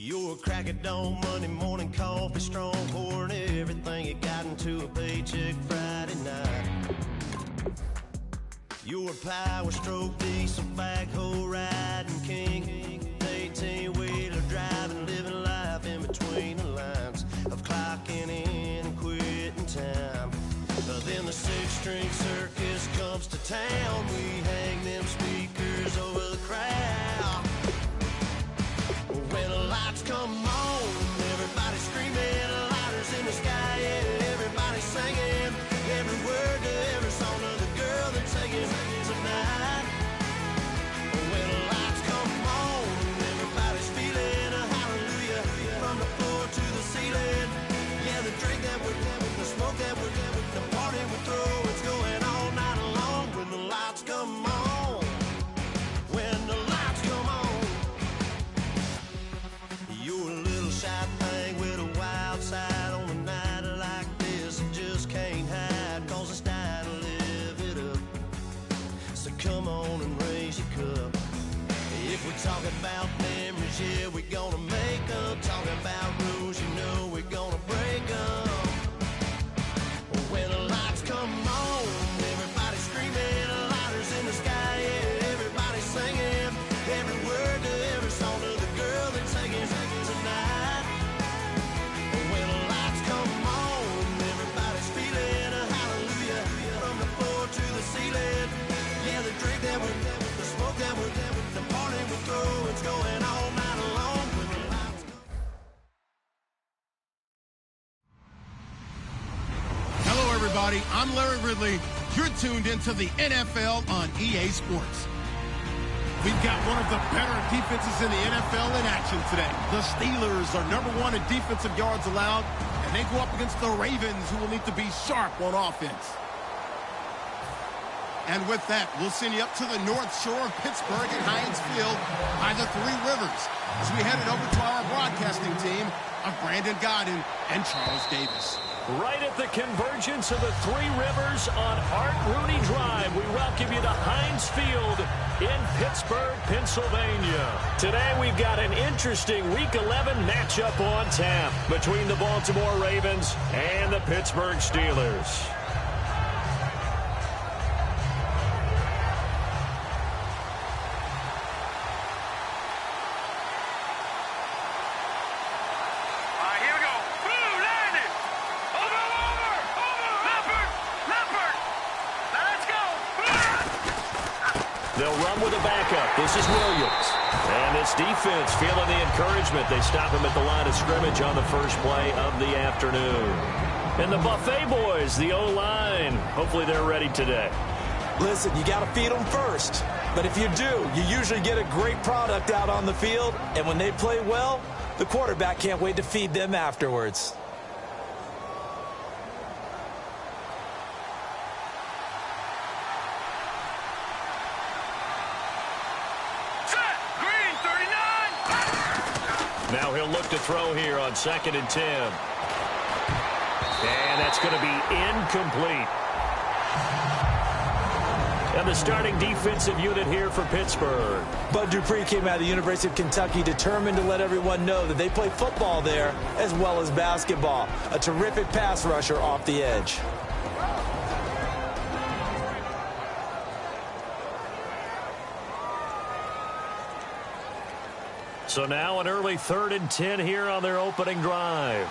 You're a crack at dawn, Monday morning coffee strong, pouring everything you got into a paycheck Friday night. You're a power stroke, diesel backhoe riding king, 18-wheeler driving, living life in between the lines of clocking in and quitting time. Then the six-string circus comes to town. We hang them speakers over the crowd. When the lights come on, everybody screaming, lighters in the sky, yeah, everybody singing every word to every song of the girl they're taking tonight. When the lights come on, everybody's feeling a hallelujah from the floor to the ceiling. Yeah, the drink that we're having, the smoke that we're having, the party we throw, it's going all night long. When the lights come on, when the lights come on, you're a little shy thing with a wild side on a night like this. You just can't hide, cause it's time to live it up. So come on and raise your cup. If we're talking about memories, yeah, we're gonna make up. Talking about rules, you know we're gonna break up. When the lights come on, everybody's screaming, lighters in the sky, yeah, everybody's singing every word to every song of the girl they're taking tonight. When the lights come on, everybody's feeling a hallelujah from the floor to the ceiling. Yeah, the drink that we're having, the smoke that we're having, the party we throw, it's going all night long. When the lights come. Hello, everybody. I'm Larry Ridley. You're tuned into the NFL on EA Sports. We've got one of the better defenses in the NFL in action today. The Steelers are #1 in defensive yards allowed, and they go up against the Ravens, who will need to be sharp on offense. And with that, we'll send you up to the North Shore of Pittsburgh at Heinz Field by the Three Rivers as we head it over to our broadcasting team of Brandon Godden and Charles Davis. Right at the convergence of the Three Rivers on Art Rooney Drive, we welcome you to Heinz Field in Pittsburgh, Pennsylvania. Today we've got an interesting Week 11 matchup on tap between the Baltimore Ravens and the Pittsburgh Steelers. They'll run with a backup. This is Williams. And this defense feeling the encouragement. They stop him at the line of scrimmage on the first play of the afternoon. And the Buffet boys, the O-line, hopefully they're ready today. Listen, you got to feed them first. But if you do, you usually get a great product out on the field. And when they play well, the quarterback can't wait to feed them afterwards. Now he'll look to throw here on 2nd and 10. And that's going to be incomplete. And the starting defensive unit here for Pittsburgh. Bud Dupree came out of the University of Kentucky determined to let everyone know that they play football there as well as basketball. A terrific pass rusher off the edge. So now an early 3rd and 10 here on their opening drive.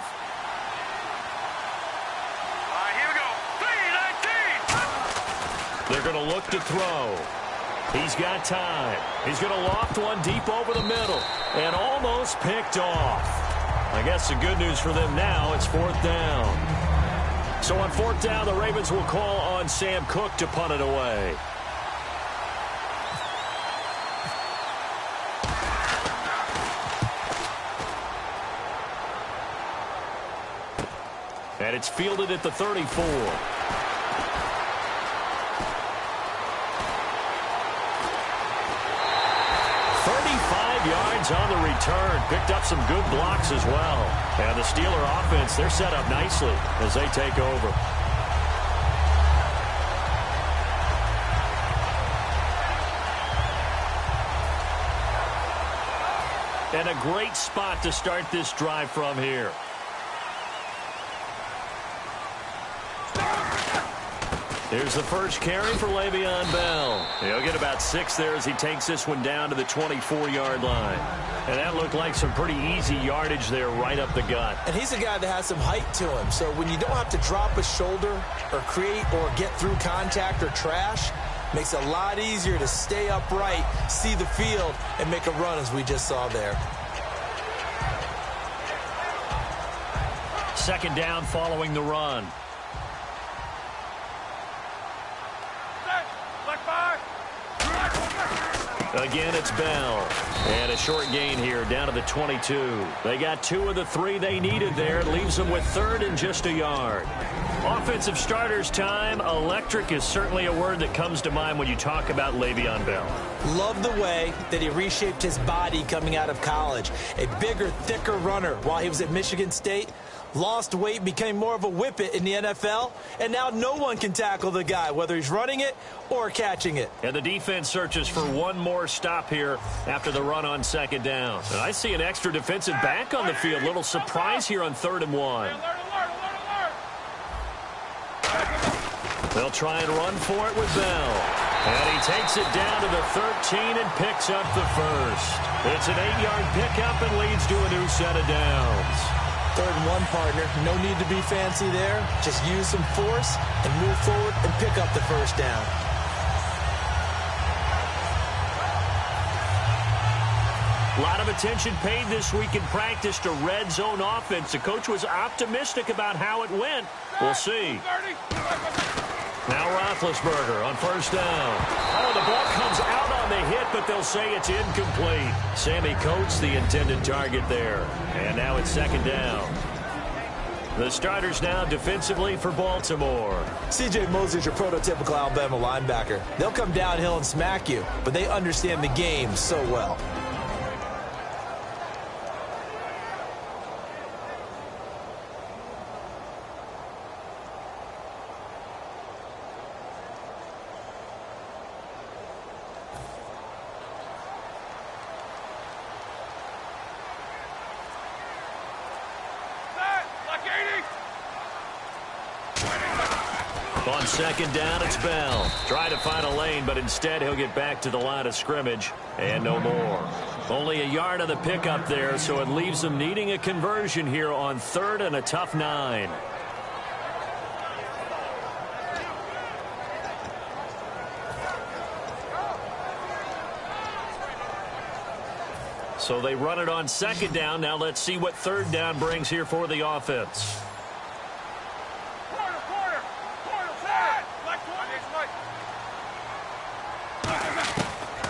Here we go. 3-19. They're going to look to throw. He's got time. He's going to loft one deep over the middle and almost picked off. I guess the good news for them now, it's 4th down. So on 4th down, the Ravens will call on Sam Cook to punt it away. And it's fielded at the 34. 35 yards on the return. Picked up some good blocks as well. And the Steeler offense, they're set up nicely as they take over. And a great spot to start this drive from here. Here's the first carry for Le'Veon Bell. He'll get about 6 there as he takes this one down to the 24-yard line. And that looked like some pretty easy yardage there right up the gut. And he's a guy that has some height to him. So when you don't have to drop a shoulder or create or get through contact or trash, makes it a lot easier to stay upright, see the field, and make a run as we just saw there. Second down following the run. Again, it's Bell. And a short gain here down to the 22. They got 2 of the 3 they needed there. It leaves them with 3rd and just a yard. Offensive starters time. Electric is certainly a word that comes to mind when you talk about Le'Veon Bell. Love the way that he reshaped his body coming out of college. A bigger, thicker runner while he was at Michigan State. Lost weight, became more of a whippet in the NFL, and now no one can tackle the guy, whether he's running it or catching it. And the defense searches for one more stop here after the run on second down. And I see an extra defensive back on the field. Little surprise here on 3rd and 1. They'll try and run for it with Bell. And he takes it down to the 13 and picks up the first. It's an 8-yard pickup and leads to a new set of downs. 3rd and 1, partner. No need to be fancy there. Just use some force and move forward and pick up the first down. A lot of attention paid this week in practice to red zone offense. The coach was optimistic about how it went. We'll see. Now Roethlisberger on first down. Oh, the ball comes out on the hit, but they'll say it's incomplete. Sammy Coates, the intended target there. And now it's second down. The starters now defensively for Baltimore. C.J. Mosley's your prototypical Alabama linebacker. They'll come downhill and smack you, but they understand the game so well. On second down, it's Bell. Trying to find a lane, but instead he'll get back to the line of scrimmage. And no more. Only a yard on the pickup there, so it leaves them needing a conversion here on 3rd and a tough 9. So they run it on second down. Now let's see what 3rd down brings here for the offense.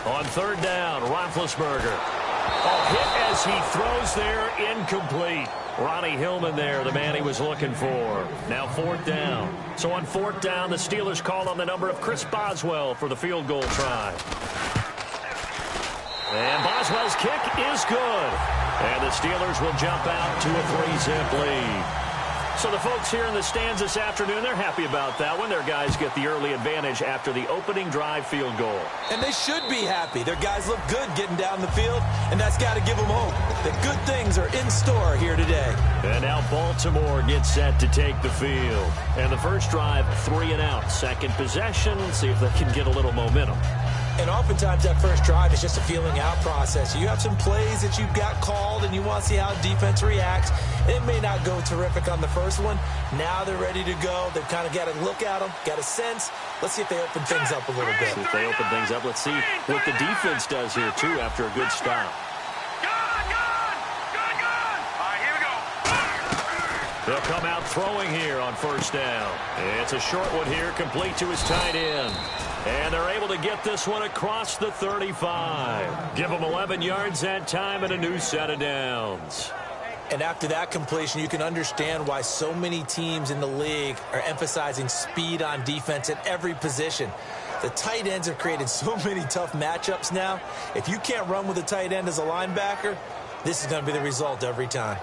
On 3rd down, Roethlisberger. A hit as he throws there, incomplete. Ronnie Hillman there, the man he was looking for. Now 4th down. So on 4th down, the Steelers call on the number of Chris Boswell for the field goal try. And Boswell's kick is good. And the Steelers will jump out to a 3-zip lead. So the folks here in the stands this afternoon, they're happy about that one. Their guys get the early advantage after the opening drive field goal. And they should be happy. Their guys look good getting down the field, and that's got to give them hope that good things are in store here today. And now Baltimore gets set to take the field. And the first drive, 3 and out. Second possession, see if they can get a little momentum. And oftentimes that first drive is just a feeling out process. You have some plays that you've got called and you want to see how defense reacts. It may not go terrific on the first one. Now they're ready to go. They've kind of got to look at them, got a sense. Let's see if they open things up a little bit. See if they open things up. Let's see what the defense does here, too, after a good stop. They'll come out throwing here on first down. It's a short one here, complete to his tight end. And they're able to get this one across the 35. Give them 11 yards that time and a new set of downs. And after that completion, you can understand why so many teams in the league are emphasizing speed on defense at every position. The tight ends have created so many tough matchups now. If you can't run with a tight end as a linebacker, this is going to be the result every time.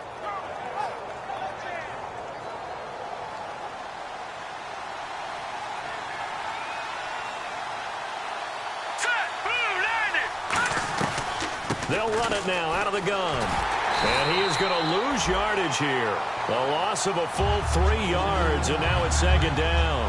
They'll run it it now out of the gun. And he is going to lose yardage here. A loss of a full 3 yards, and now it's second down.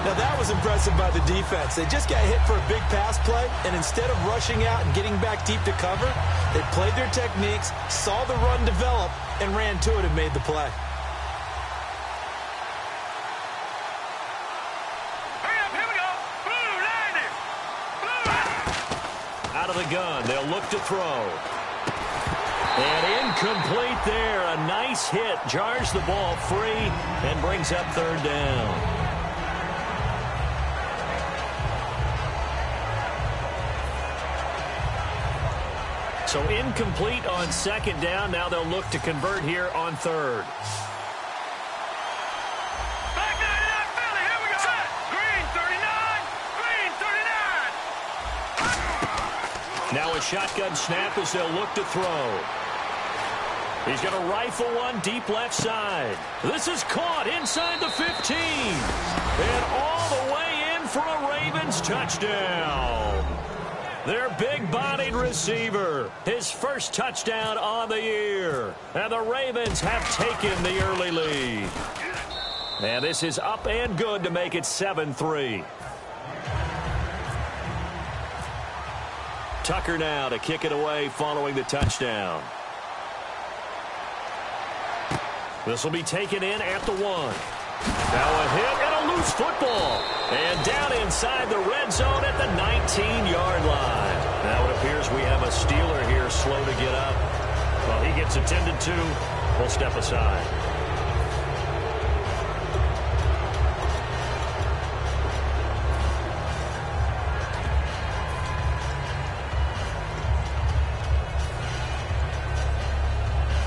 Now, that was impressive by the defense. They just got hit for a big pass play, and instead of rushing out and getting back deep to cover, they played their techniques, saw the run develop, and ran to it and made the play. Out of the gun, they'll look to throw. And incomplete there. A nice hit. Jars the ball free and brings up third down. So incomplete on second down. Now they'll look to convert here on third. Now a shotgun snap as they'll look to throw. He's going to rifle one deep left side. This is caught inside the 15. And all the way in for a Ravens touchdown. Their big-bodied receiver. His first touchdown on the year. And the Ravens have taken the early lead. And this is up and good to make it 7-3. Tucker now to kick it away following the touchdown. This will be taken in at the 1. Now a hit and a loose football. And down inside the red zone at the 19-yard line. Now it appears we have a Steeler here slow to get up. Well, he gets attended to. We'll step aside.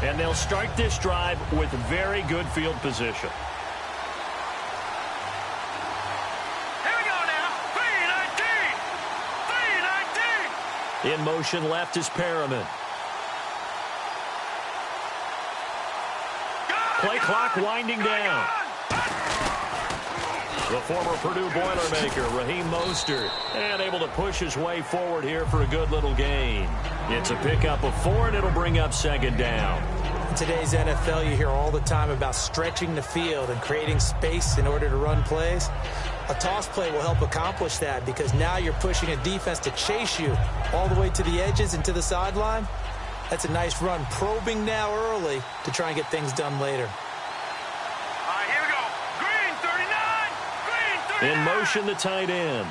And they'll start this drive with very good field position. Here we go now. 3-19. In motion left is Perriman. Play clock winding down. The former Purdue Boilermaker, Raheem Mostert, and able to push his way forward here for a good little gain. It's a pickup of 4, and it'll bring up second down. In today's NFL, you hear all the time about stretching the field and creating space in order to run plays. A toss play will help accomplish that because now you're pushing a defense to chase you all the way to the edges and to the sideline. That's a nice run, probing now early to try and get things done later. All right, here we go. Green 39. Green 39. In motion, the tight end.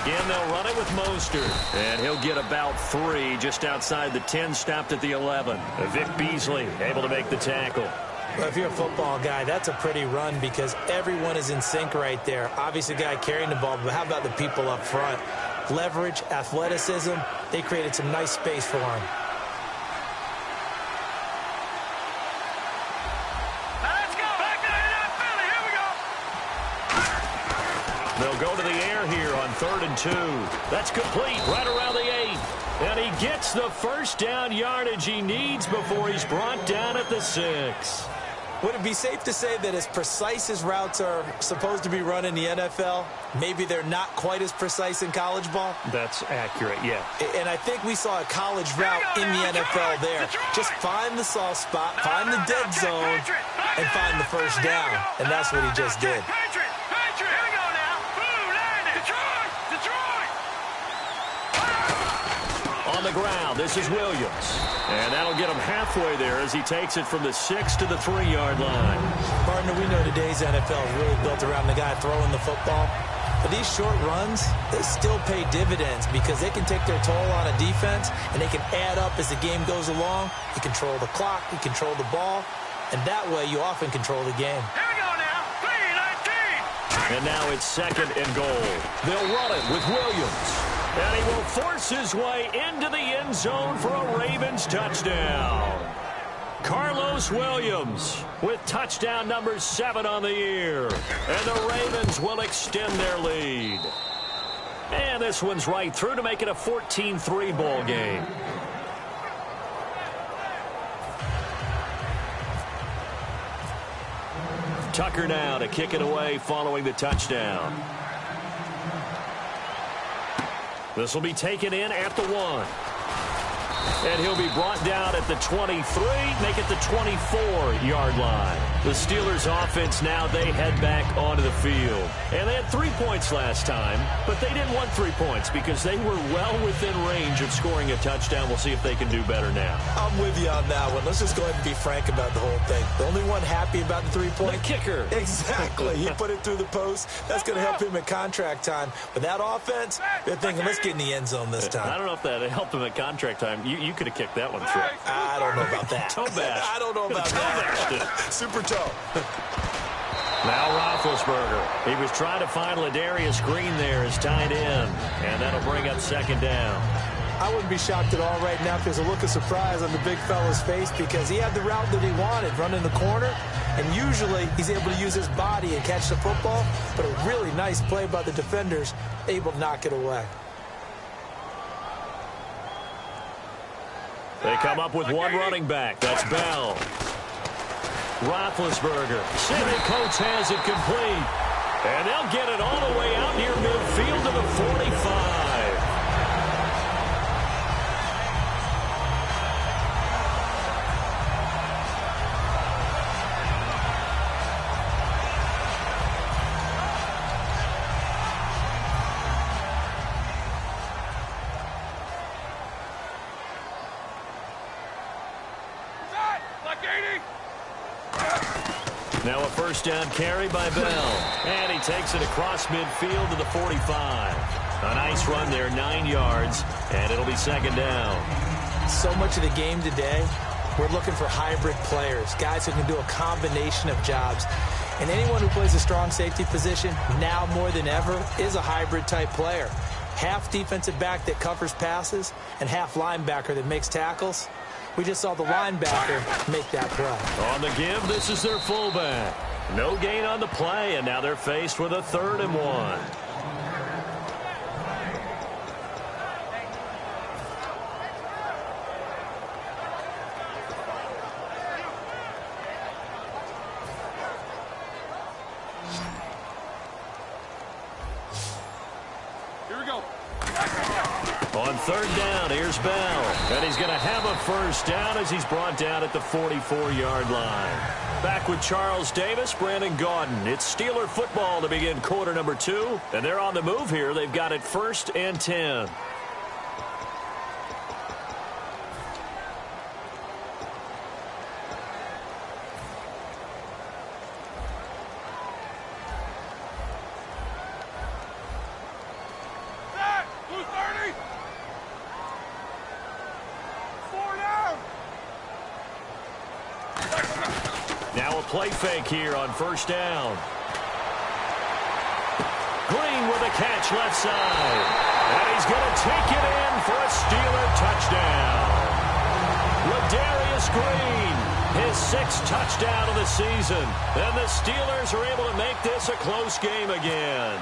Again, they'll run it with Mostert. And he'll get about 3 just outside the 10, stopped at the 11. Vic Beasley able to make the tackle. Well, if you're a football guy, that's a pretty run because everyone is in sync right there. Obviously, the guy carrying the ball, but how about the people up front? Leverage, athleticism, they created some nice space for him. They'll go to the air here on 3rd and 2. That's complete right around the 8. And he gets the first down yardage he needs before he's brought down at the 6. Would it be safe to say that as precise as routes are supposed to be run in the NFL, maybe they're not quite as precise in college ball? That's accurate, yeah. And I think we saw a college route in the NFL there. Just find the soft spot, find the dead zone, and find the first down. And that's what he just did. On the ground, this is Williams. And that'll get him halfway there as he takes it from the 6 to the 3-yard line. Partner, we know today's NFL is really built around the guy throwing the football. But these short runs, they still pay dividends because they can take their toll on a defense and they can add up as the game goes along. You control the clock, you control the ball, and that way you often control the game. Here we go now. 3-19. And now it's 2nd and goal. They'll run it with Williams. And he will force his way into the end zone for a Ravens touchdown. Carlos Williams with touchdown number 7 on the year. And the Ravens will extend their lead. And this one's right through to make it a 14-3 ball game. Tucker now to kick it away following the touchdown. This will be taken in at the 1. And he'll be brought down at the 23, make it the 24-yard line. The Steelers' offense now, they head back onto the field. And they had 3 points last time, but they didn't want 3 points because they were well within range of scoring a touchdown. We'll see if they can do better now. I'm with you on that one. Let's just go ahead and be frank about the whole thing. The only one happy about the 3-point? The kicker. Exactly. He put it through the post. That's going to help him at contract time. But that offense, they're thinking, let's get in the end zone this time. I don't know if that helped him at contract time. You could have kicked that one through. I don't know about that. Toe bash. I don't know about that. Super toe. Now Roethlisberger. He was trying to find Ladarius Green there as tight end. And that'll bring up 2nd down. I wouldn't be shocked at all right now if there's a look of surprise on the big fella's face because he had the route that he wanted, running the corner. And usually he's able to use his body and catch the football. But a really nice play by the defenders, able to knock it away. They come up with one running back. That's Bell. Roethlisberger. City coach has it complete. And they'll get it all the way out near midfield to the 45. Now a 1st down carry by Bell. And he takes it across midfield to the 45. A nice run there, 9 yards. And it'll be 2nd down. So much of the game today, we're looking for hybrid players. Guys who can do a combination of jobs. And anyone who plays a strong safety position, now more than ever, is a hybrid type player. Half defensive back that covers passes and half linebacker that makes tackles. We just saw the linebacker make that play. On the give, this is their fullback. No gain on the play, and now they're faced with a 3rd and 1. Here we go. On 3rd down, here's Bell. And he's going to have a 1st down as he's brought down at the 44-yard line. Back with Charles Davis, Brandon Gaudin. It's Steeler football to begin quarter number 2. And they're on the move here. They've got it 1st and 10. Now a play fake here on 1st down. Green with a catch left side. And he's going to take it in for a Steeler touchdown. Ladarius Green, his 6th touchdown of the season. And the Steelers are able to make this a close game again.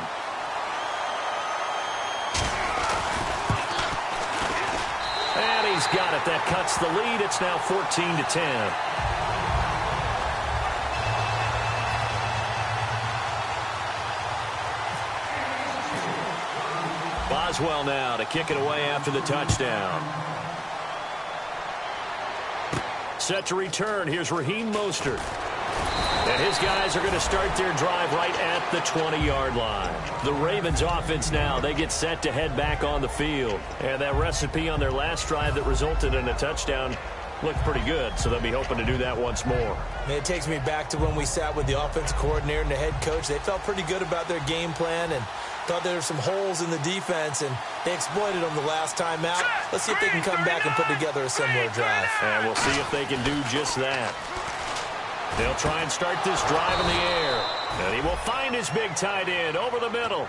And he's got it. That cuts the lead. It's now 14-10. Boswell now to kick it away after the touchdown. Set to return. Here's Raheem Mostert. And his guys are going to start their drive right at the 20-yard line. The Ravens offense now, they get set to head back on the field. And that recipe on their last drive that resulted in a touchdown looked pretty good, so they'll be hoping to do that once more. Man, it takes me back to when we sat with the offensive coordinator and the head coach. They felt pretty good about their game plan and thought there were some holes in the defense, and they exploited them the last time out. Let's see if they can come back and put together a similar drive. And we'll see if they can do just that. They'll try and start this drive in the air. And he will find his big tight end over the middle.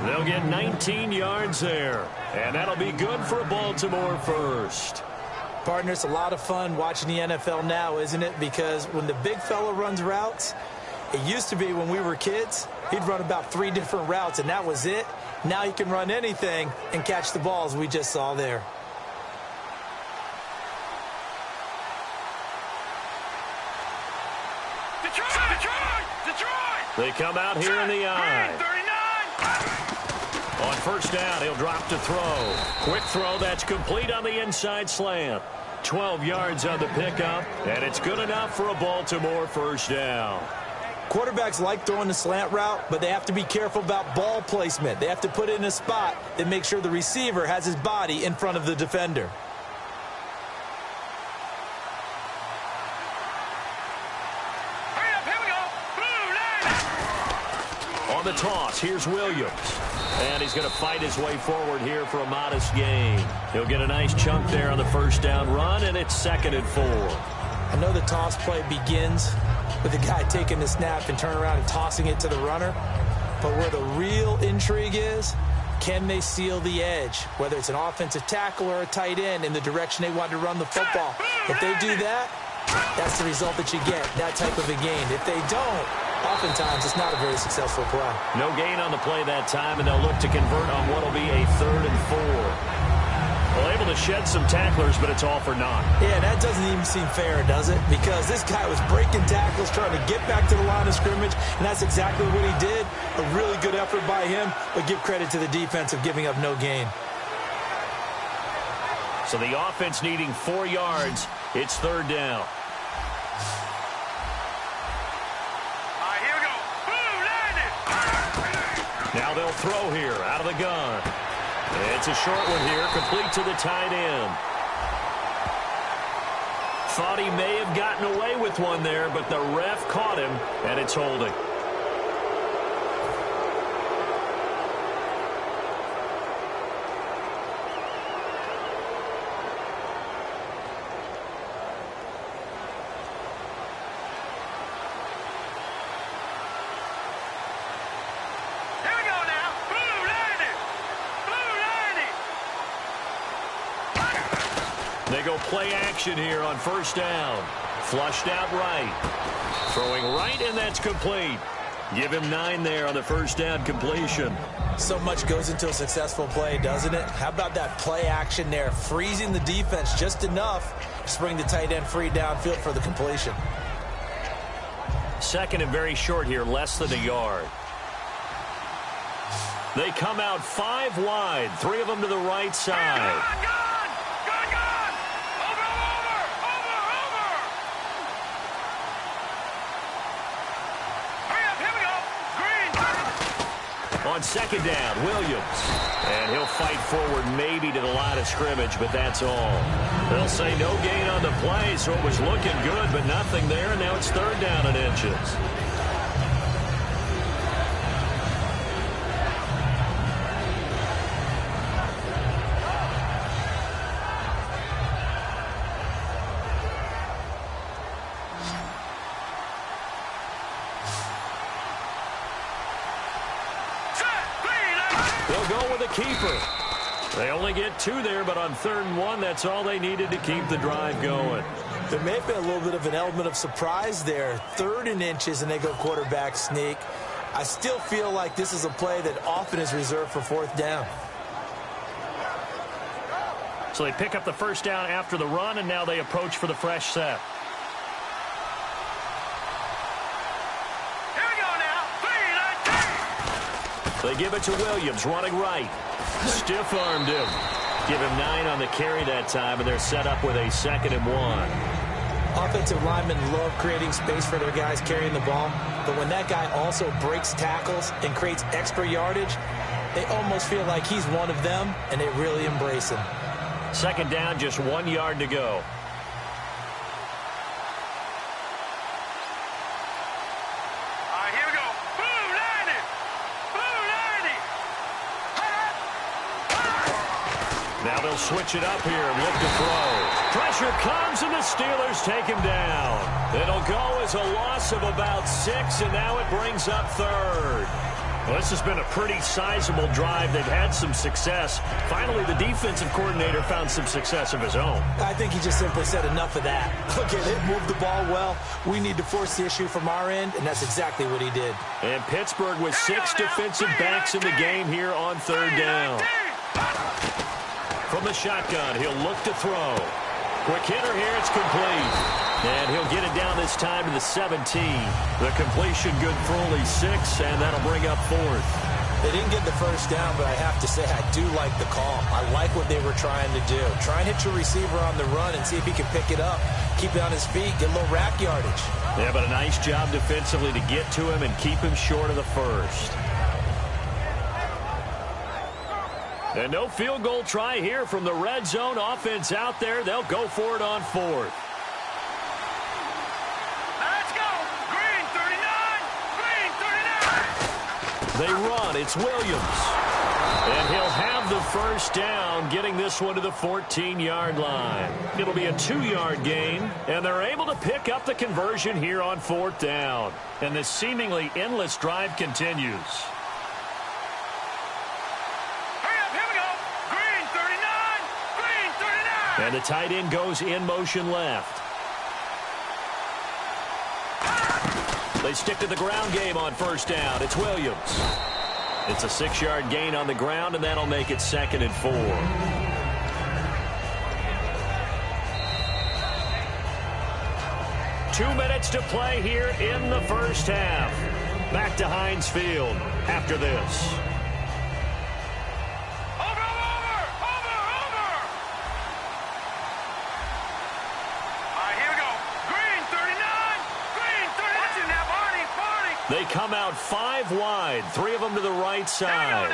They'll get 19 yards there. And that'll be good for a Baltimore 1st. Partner, it's a lot of fun watching the NFL now, isn't it? Because when the big fella runs routes, it used to be when we were kids, he'd run about 3 different routes, and that was it. Now he can run anything and catch the balls we just saw there. Detroit! They come out here in the eye. 39! On first down. He'll drop to throw. Quick throw that's complete on the inside slant. 12 yards on the pickup, and it's good enough for a Baltimore first down. Quarterbacks like throwing the slant route, but they have to be careful about ball placement. They have to put it in a spot that makes sure the receiver has his body in front of the defender. Hurry up, here we go. Blue line. On the toss, here's Williams. And he's going to fight his way forward here for a modest gain. He'll get a nice chunk there on the first down run, and it's 2nd and 4. I know the toss play begins with the guy taking the snap and turning around and tossing it to the runner. But where the real intrigue is, can they seal the edge, whether it's an offensive tackle or a tight end, in the direction they want to run the football? If they do that, that's the result that you get, that type of a gain. If they don't, oftentimes it's not a very successful play. No gain on the play that time, and they'll look to convert on what will be a 3rd and 4. Well, able to shed some tacklers, but it's all for naught. Yeah, that doesn't even seem fair, does it? Because this guy was breaking tackles, trying to get back to the line of scrimmage, and that's exactly what he did. A really good effort by him, but give credit to the defense of giving up no gain. So the offense needing 4 yards. It's 3rd down. Here we go. Blue line it. Now they'll throw here out of the gun. It's a short one here, complete to the tight end. Thought he may have gotten away with one there, but the ref caught him, and it's holding. They go play action here on first down. Flushed out right. Throwing right, and that's complete. Give him 9 there on the first down completion. So much goes into a successful play, doesn't it? How about that play action there, freezing the defense just enough to bring the tight end free downfield for the completion. 2nd and very short here, less than a yard. They come out 5 wide, 3 of them to the right side. On 2nd down, Williams. And he'll fight forward maybe to the line of scrimmage, but that's all. They'll say no gain on the play, so it was looking good, but nothing there, and now it's 3rd down and inches. They'll go with a keeper. They only get 2 there, but on 3rd and 1, that's all they needed to keep the drive going. There may have been a little bit of an element of surprise there. 3rd and inches, and they go quarterback sneak. I still feel like this is a play that often is reserved for 4th down. So they pick up the first down after the run, and now they approach for the fresh set. They give it to Williams, running right. Stiff-armed him. Give him 9 on the carry that time, and they're set up with a 2nd and 1. Offensive linemen love creating space for their guys carrying the ball, but when that guy also breaks tackles and creates extra yardage, they almost feel like he's one of them, and they really embrace him. 2nd down, just 1 yard to go. Now they'll switch it up here and look to throw. Pressure comes, and the Steelers take him down. It'll go as a loss of about 6, and now it brings up 3rd. Well, this has been a pretty sizable drive. They've had some success. Finally, the defensive coordinator found some success of his own. I think he just simply said enough of that. Look at it, move the ball well. We need to force the issue from our end, and that's exactly what he did. And Pittsburgh with 6 defensive backs in the game here on 3rd down. From the shotgun, he'll look to throw. Quick hitter here, it's complete. And he'll get it down this time to the 17. The completion good for only 6, and that'll bring up 4th. They didn't get the first down, but I have to say I do like the call. I like what they were trying to do. Try and hit your receiver on the run and see if he can pick it up, keep it on his feet, get a little rack yardage. Yeah, but a nice job defensively to get to him and keep him short of the first. And no field goal try here from the red zone. Offense out there. They'll go for it on fourth. Let's go. Green 39. Green 39. They run. It's Williams. And he'll have the first down, getting this one to the 14-yard line. It'll be a 2-yard gain, and they're able to pick up the conversion here on fourth down. And the seemingly endless drive continues. And the tight end goes in motion left. They stick to the ground game on first down. It's Williams. It's a 6-yard gain on the ground, and that'll make it 2nd and 4. Two minutes to play here in the first half. Back to Heinz Field after this. They come out 5 wide, 3 of them to the right side.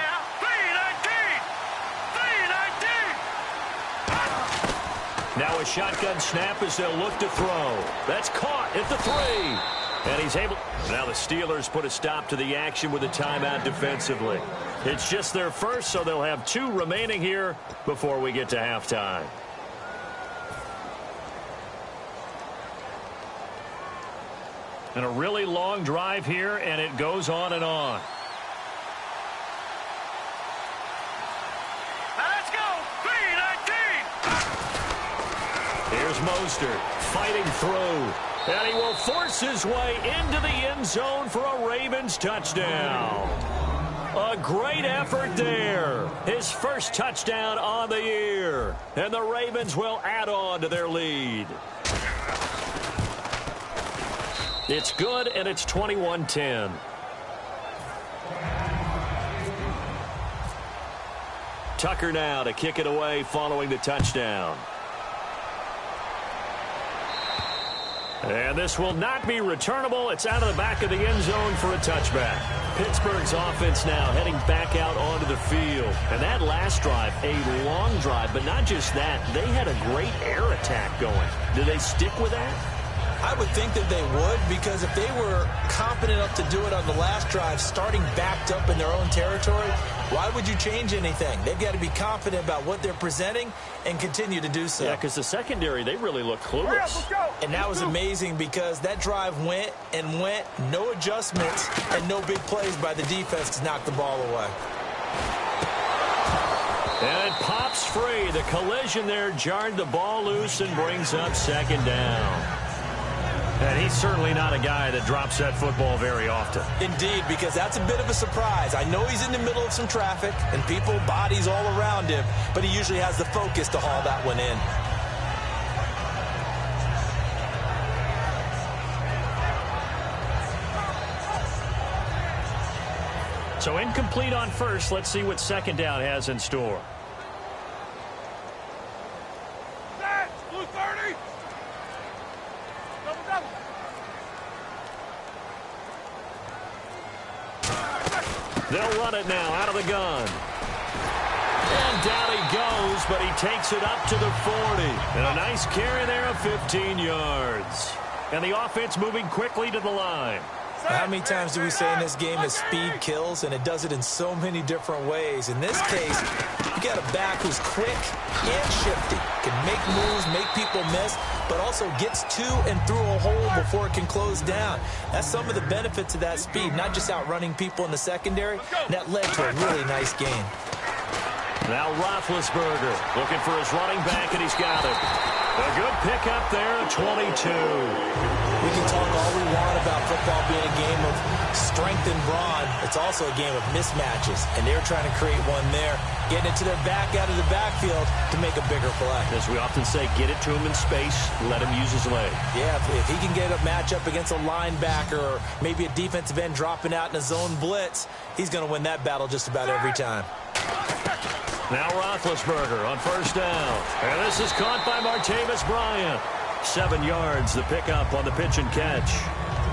Now a shotgun snap as they'll look to throw. That's caught at the 3. And he's able. Now the Steelers put a stop to the action with a timeout defensively. It's just their first, so they'll have 2 remaining here before we get to halftime. And a really long drive here, and it goes on and on. Let's go! 3-19! Here's Mostert fighting through. And he will force his way into the end zone for a Ravens touchdown. A great effort there. His first touchdown on the year. And the Ravens will add on to their lead. It's good, and it's 21-10. Tucker now to kick it away following the touchdown. And this will not be returnable. It's out of the back of the end zone for a touchback. Pittsburgh's offense now heading back out onto the field. And that last drive, a long drive, but not just that. They had a great air attack going. Do they stick with that? I would think that they would, because if they were confident enough to do it on the last drive, starting backed up in their own territory, why would you change anything? They've got to be confident about what they're presenting and continue to do so. Yeah, because the secondary, they really look clueless. And that was amazing because that drive went and went, no adjustments, and no big plays by the defense to knock the ball away. And it pops free. The collision there jarred the ball loose and brings up 2nd down. And he's certainly not a guy that drops that football very often. Indeed, because that's a bit of a surprise. I know he's in the middle of some traffic and people, bodies all around him, but he usually has the focus to haul that one in. So incomplete on first. Let's see what 2nd down has in store. Blue 30. They'll run it now out of the gun. And down he goes, but he takes it up to the 40. And a nice carry there of 15 yards. And the offense moving quickly to the line. How many times do we say in this game that speed kills, and it does it in so many different ways? In this case, you got a back who's quick and shifty, can make moves, make people miss, but also gets to and through a hole before it can close down. That's some of the benefits of that speed, not just outrunning people in the secondary, and that led to a really nice game. Now Roethlisberger looking for his running back, and he's got him. A good pickup there at 22. We can talk all we want about football being a game of strength and brawn. It's also a game of mismatches, and they're trying to create one there, getting it to their back out of the backfield to make a bigger play. As we often say, get it to him in space, let him use his leg. Yeah, if he can get a matchup against a linebacker or maybe a defensive end dropping out in a zone blitz, he's going to win that battle just about every time. Now Roethlisberger on first down. And this is caught by Martavis Bryant. 7 yards, the pickup on the pitch and catch.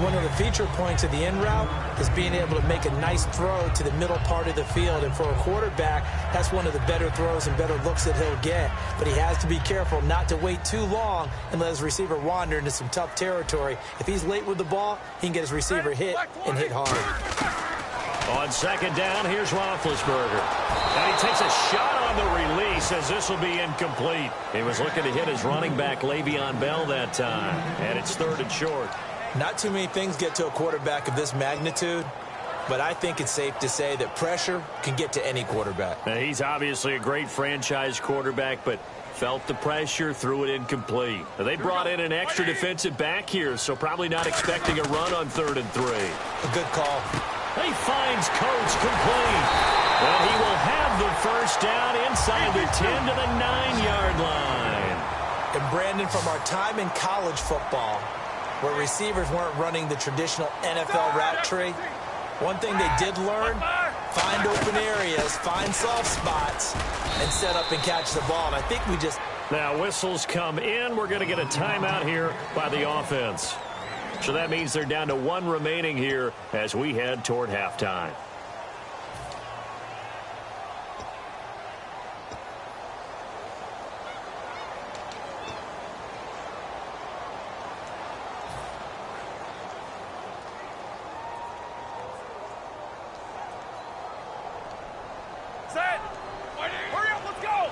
One of the feature points of the in route is being able to make a nice throw to the middle part of the field. And for a quarterback, that's one of the better throws and better looks that he'll get. But he has to be careful not to wait too long and let his receiver wander into some tough territory. If he's late with the ball, he can get his receiver hit and hit hard. On second down, here's Roethlisberger. And he takes a shot on the release as this will be incomplete. He was looking to hit his running back, Le'Veon Bell, that time. And it's 3rd and short. Not too many things get to a quarterback of this magnitude, but I think it's safe to say that pressure can get to any quarterback. Now, he's obviously a great franchise quarterback, but felt the pressure, threw it incomplete. Now, they brought in an extra defensive back here, so probably not expecting a run on 3rd and 3. A good call. He finds Coates complete. And he will have the first down inside the 10 to the 9-yard line. And Brandon, from our time in college football, where receivers weren't running the traditional NFL route tree, one thing they did learn, find open areas, find soft spots, and set up and catch the ball. And I think we just... Now whistles come in. We're going to get a timeout here by the offense. So that means they're down to 1 remaining here as we head toward halftime. Set! Hurry up, let's go!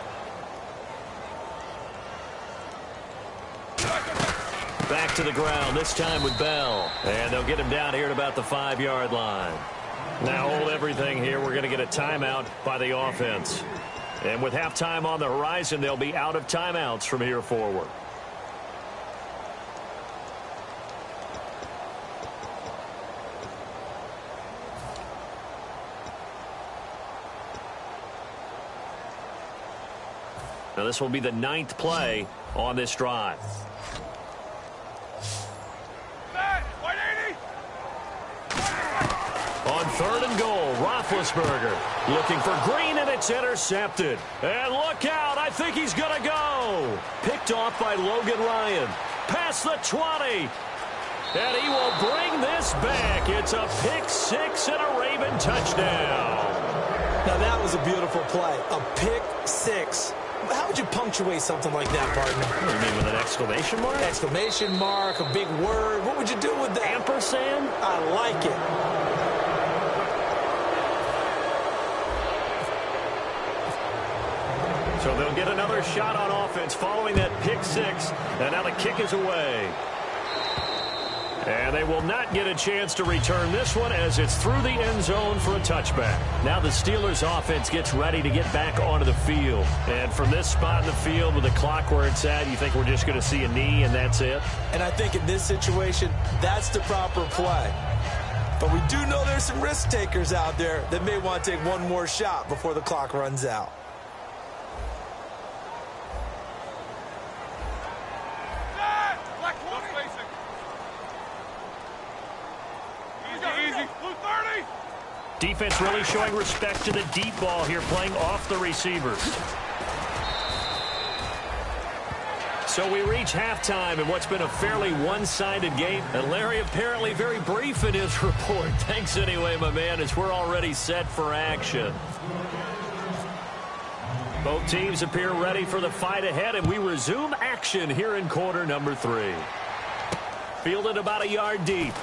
Back to the ground, this time with Bell. And they'll get him down here at about the 5-yard line. Now hold everything here. We're going to get a timeout by the offense. And with halftime on the horizon, they'll be out of timeouts from here forward. Now this will be the 9th play on this drive. On 3rd and goal, Roethlisberger looking for Green, and it's intercepted. And look out, I think he's going to go. Picked off by Logan Ryan. Past the 20. And he will bring this back. It's a pick 6 and a Raven touchdown. Now that was a beautiful play. A pick 6. How would you punctuate something like that, partner? What do you mean, with an exclamation mark? Exclamation mark, a big word. What would you do with that? Ampersand? I like it. So they'll get another shot on offense following that pick 6. And now the kick is away. And they will not get a chance to return this one as it's through the end zone for a touchback. Now the Steelers offense gets ready to get back onto the field. And from this spot in the field with the clock where it's at, you think we're just going to see a knee and that's it? And I think in this situation, that's the proper play. But we do know there's some risk takers out there that may want to take one more shot before the clock runs out. Defense really showing respect to the deep ball here, playing off the receivers. So we reach halftime in what's been a fairly one-sided game. And Larry apparently very brief in his report. Thanks anyway, my man, as we're already set for action. Both teams appear ready for the fight ahead, and we resume action here in quarter number 3. Fielded about a yard deep.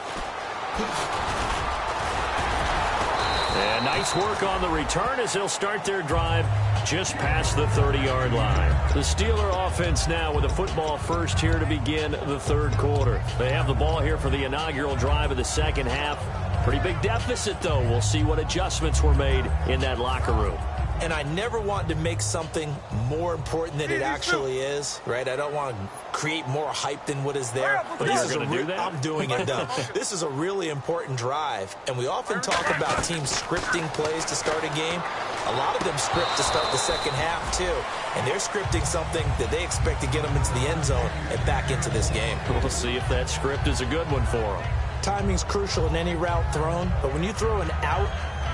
And nice work on the return as they'll start their drive just past the 30-yard line. The Steeler offense now with a football first here to begin the 3rd quarter. They have the ball here for the inaugural drive of the 2nd half. Pretty big deficit, though. We'll see what adjustments were made in that locker room. And I never want to make something more important than it actually is, right? I don't want to create more hype than what is there. But this is I'm doing it, though. This is a really important drive. And we often talk about teams scripting plays to start a game. A lot of them script to start the second half, too. And they're scripting something that they expect to get them into the end zone and back into this game. We'll see if that script is a good one for them. Timing's crucial in any route thrown, but when you throw an out,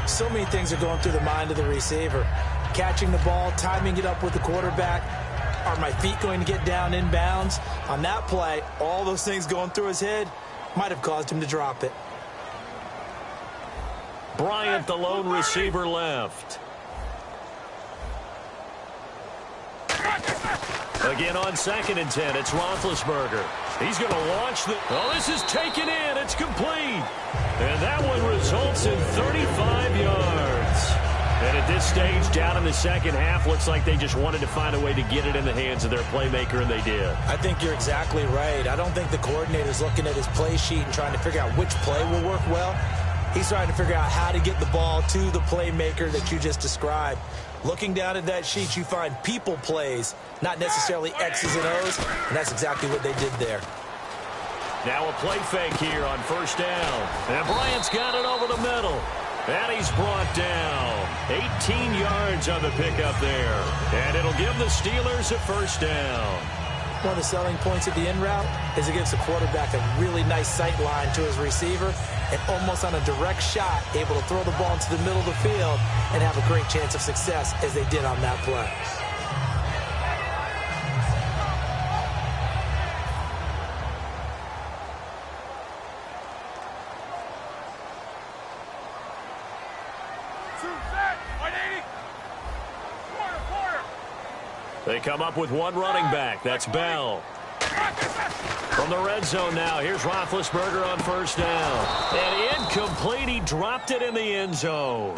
so many things are going through the mind of the receiver. Catching the ball, timing it up with the quarterback. Are my feet going to get down inbounds? On that play, all those things going through his head might have caused him to drop it. Bryant, the lone receiver, left. Again on 2nd and 10, it's Roethlisberger. He's going to launch the... Oh, this is taken in. It's complete. And that one results in 35 yards. And at this stage, down in the second half, looks like they just wanted to find a way to get it in the hands of their playmaker, and they did. I think you're exactly right. I don't think the coordinator's looking at his play sheet and trying to figure out which play will work well. He's trying to figure out how to get the ball to the playmaker that you just described. Looking down at that sheet, you find people plays, not necessarily X's and O's, and that's exactly what they did there. Now a play fake here on 1st down. And Bryant's got it over the middle. And he's brought down. 18 yards on the pickup there. And it'll give the Steelers a 1st down. One of the selling points of the in route is it gives the quarterback a really nice sight line to his receiver and almost on a direct shot able to throw the ball into the middle of the field and have a great chance of success as they did on that play. They come up with one running back. That's Bell. From the red zone now, here's Roethlisberger on 1st down. And incomplete. He dropped it in the end zone.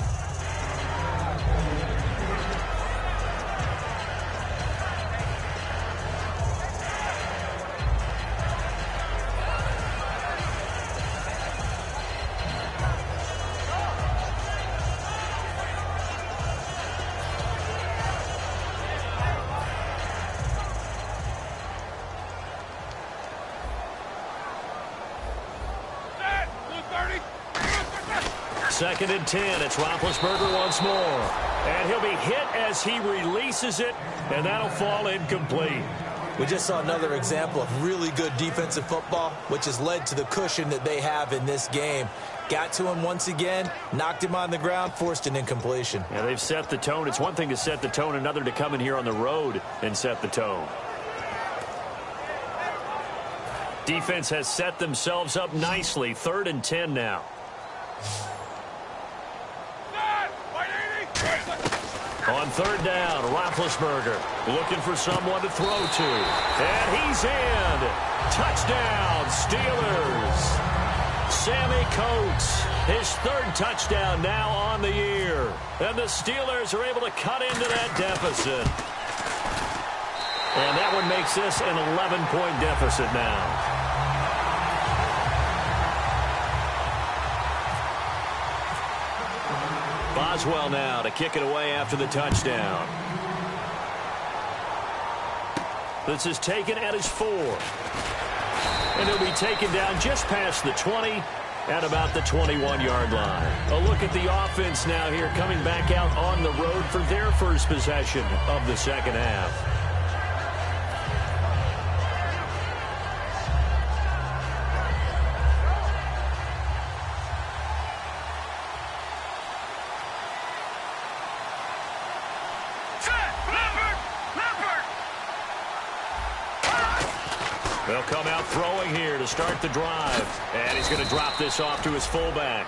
Second and 10. It's Roethlisberger once more. And he'll be hit as he releases it, and that'll fall incomplete. We just saw another example of really good defensive football, which has led to the cushion that they have in this game. Got to him once again, knocked him on the ground, forced an incompletion. Yeah, they've set the tone. It's one thing to set the tone, another to come in here on the road and set the tone. Defense has set themselves up nicely. 3rd and 10 now. On 3rd down, Roethlisberger looking for someone to throw to. And he's in. Touchdown, Steelers. Sammy Coates, his 3rd touchdown now on the year. And the Steelers are able to cut into that deficit. And that one makes this an 11-point deficit now. Boswell now to kick it away after the touchdown. This is taken at his 4. And he'll be taken down just past the 20 at about the 21-yard line. A look at the offense now here coming back out on the road for their first possession of the second half. They'll come out throwing here to start the drive. And he's going to drop this off to his fullback.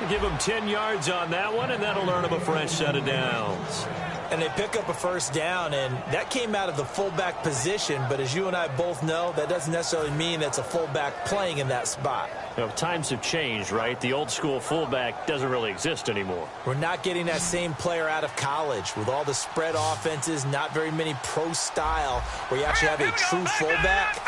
Give him 10 yards on that one, and that'll earn him a fresh set of downs. And they pick up a 1st down, and that came out of the fullback position. But as you and I both know, that doesn't necessarily mean that's a fullback playing in that spot. You know, times have changed, right? The old school fullback doesn't really exist anymore. We're not getting that same player out of college with all the spread offenses, not very many pro style where you actually have a true fullback.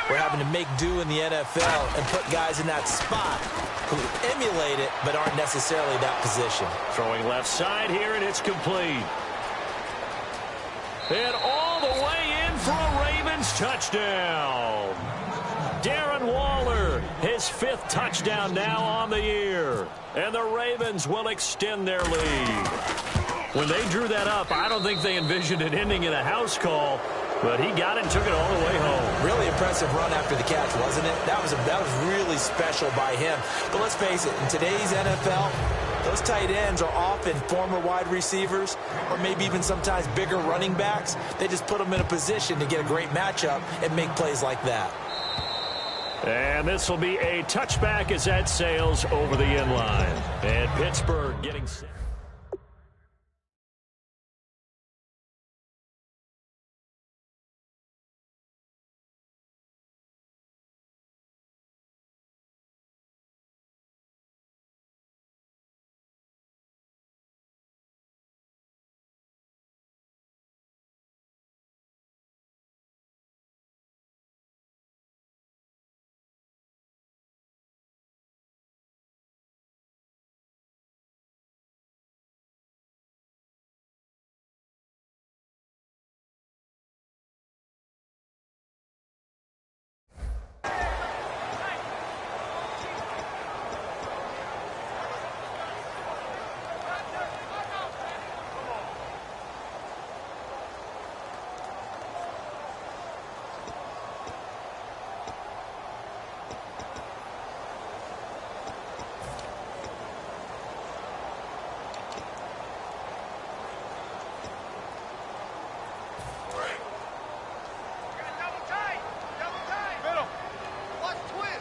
We're having to make do in the NFL and put guys in that spot who emulate it but aren't necessarily that position. Throwing left side here, and it's complete. And all the way in for a Ravens touchdown. Darren Waller, his 5th touchdown now on the year. And the Ravens will extend their lead. When they drew that up, I don't think they envisioned it ending in a house call. But he got it and took it all the way home. Really impressive run after the catch, wasn't it? That was really special by him. But let's face it, in today's NFL, those tight ends are often former wide receivers or maybe even sometimes bigger running backs. They just put them in a position to get a great matchup and make plays like that. And this will be a touchback as that sails over the end line. And Pittsburgh getting set.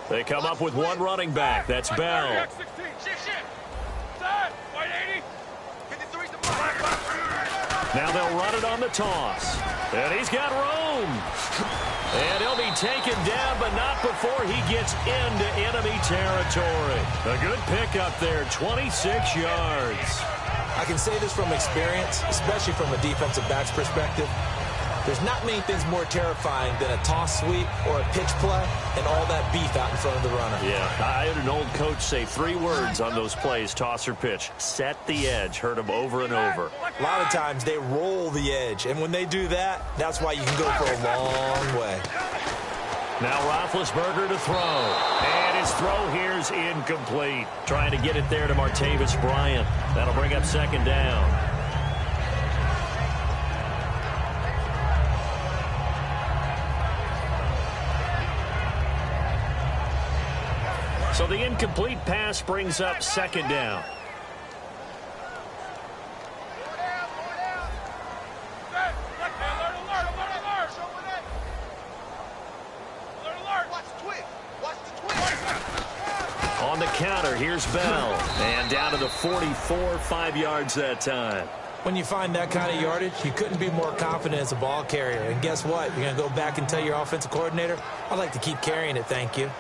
They come up with one running back. That's Bell. Now they'll run it on the toss. And he's got room. And he'll be taken down, but not before he gets into enemy territory. A good pickup there, 26 yards. I can say this from experience, especially from a defensive back's perspective. There's not many things more terrifying than a toss sweep or a pitch play and all that beef out in front of the runner. Yeah, I heard an old coach say 3 words on those plays, toss or pitch. Set the edge. Heard him over and over. A lot of times they roll the edge, and when they do that, that's why you can go for a long way. Now Roethlisberger to throw. And his throw here's incomplete. Trying to get it there to Martavis Bryant. That'll bring up 2nd down. So the incomplete pass brings up 2nd down. On the counter, here's Bell. And down to the 44, 5 yards that time. When you find that kind of yardage, you couldn't be more confident as a ball carrier. And guess what? You're going to go back and tell your offensive coordinator, I'd like to keep carrying it, thank you.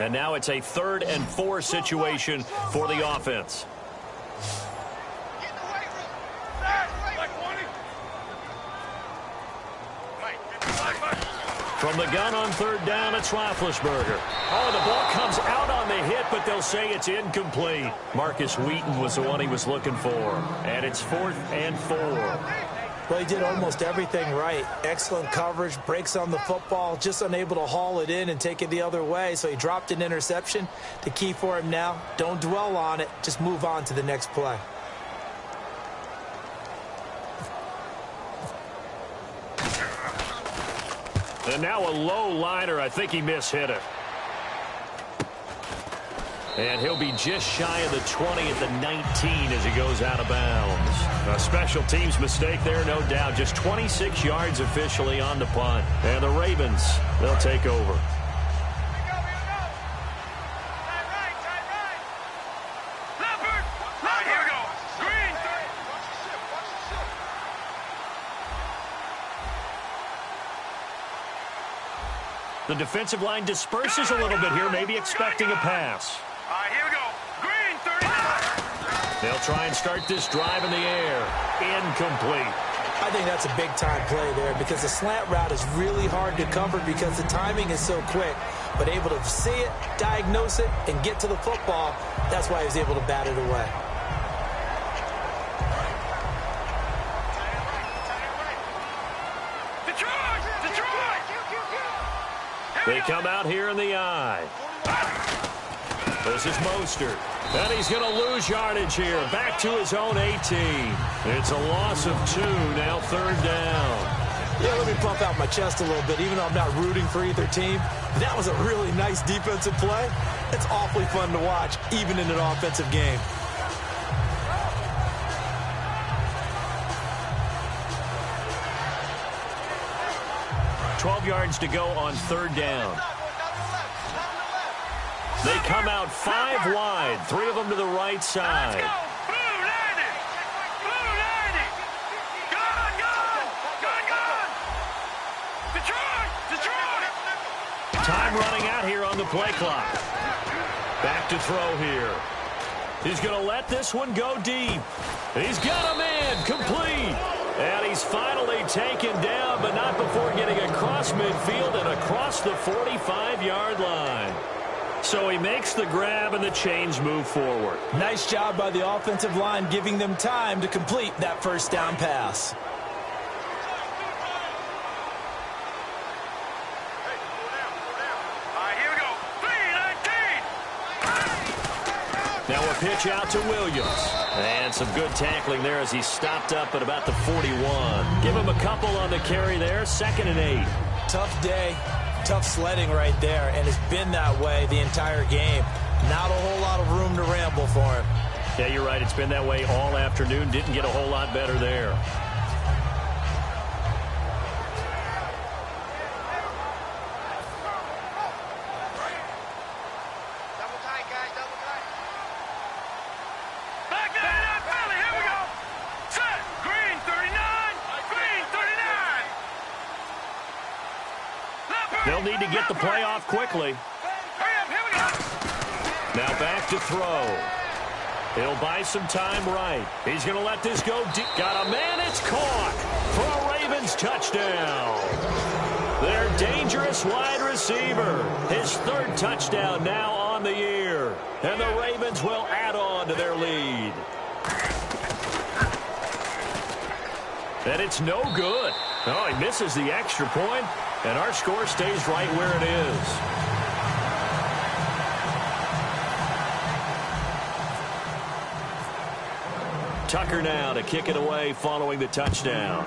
And now it's a 3rd and 4 situation for the offense. From the gun on 3rd down, it's Roethlisberger. Oh, the ball comes out on the hit, but they'll say it's incomplete. Marcus Wheaton was the one he was looking for. And it's 4th and 4. Well, he did almost everything right. Excellent coverage, breaks on the football, just unable to haul it in and take it the other way. So he dropped an interception. The key for him now, don't dwell on it. Just move on to the next play. And now a low liner. I think he mishit it. And he'll be just shy of the 20 at the 19 as he goes out of bounds. A special teams mistake there, no doubt. Just 26 yards officially on the punt. And the Ravens, they'll take over. The defensive line disperses a little bit here, maybe expecting a pass. Here we go. Green, 39. They'll try and start this drive in the air. Incomplete. I think that's a big-time play there because the slant route is really hard to cover because the timing is so quick. But able to see it, diagnose it, and get to the football, that's why he was able to bat it away. They come out here in the eye. This is Mostert. And he's going to lose yardage here. Back to his own 18. It's a loss of 2, now 3rd down. Yeah, let me puff out my chest a little bit. Even though I'm not rooting for either team, that was a really nice defensive play. It's awfully fun to watch, even in an offensive game. $12 yards to go on 3rd down. They come out 5 wide, 3 of them to the right side. Time running out here on the play clock. Back to throw here. He's going to let this one go deep. He's got a man complete. And he's finally taken down, but not before getting across midfield and across the 45-yard line. So he makes the grab and the chains move forward. Nice job by the offensive line giving them time to complete that first down pass. Now a pitch out to Williams. And some good tackling there as he stopped up at about the 41. Give him a couple on the carry there. 2nd and 8. Tough day. Tough sledding right there. And it's been that way the entire game. Not a whole lot of room to ramble for him. Yeah, you're right. It's been that way all afternoon. Didn't get a whole lot better there. They'll need to get the play off quickly. Now back to throw. He'll buy some time right. He's going to let this go deep. Got a man. It's caught for a Ravens touchdown. Their dangerous wide receiver. His 3rd touchdown now on the year. And the Ravens will add on to their lead. And it's no good. Oh, he misses the extra point. And our score stays right where it is. Tucker now to kick it away following the touchdown.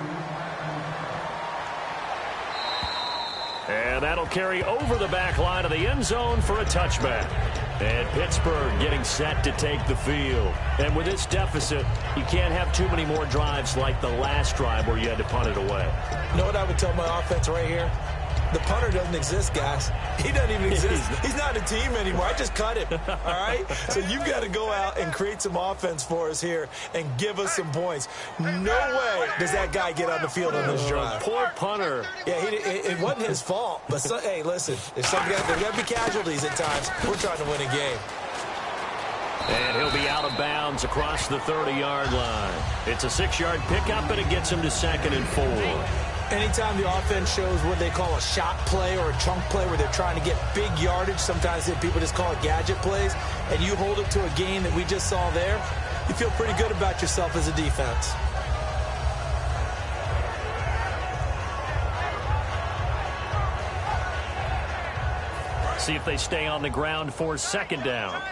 And that'll carry over the back line of the end zone for a touchback. And Pittsburgh getting set to take the field. And with this deficit, you can't have too many more drives like the last drive where you had to punt it away. You know what I would tell my offense right here? The punter doesn't exist, guys. He doesn't even exist. He's not a team anymore. I just cut him, all right? So you've got to go out and create some offense for us here and give us some points. No way does that guy get on the field on this drive. Poor punter. Yeah, it wasn't his fault. But, hey, listen, there's got to be casualties at times. We're trying to win a game. And he'll be out of bounds across the 30-yard line. It's a 6-yard pickup, and it gets him to 2nd and 4. Anytime the offense shows what they call a shot play or a chunk play where they're trying to get big yardage, sometimes people just call it gadget plays, and you hold it to a game that we just saw there, you feel pretty good about yourself as a defense. See if they stay on the ground for 2nd down.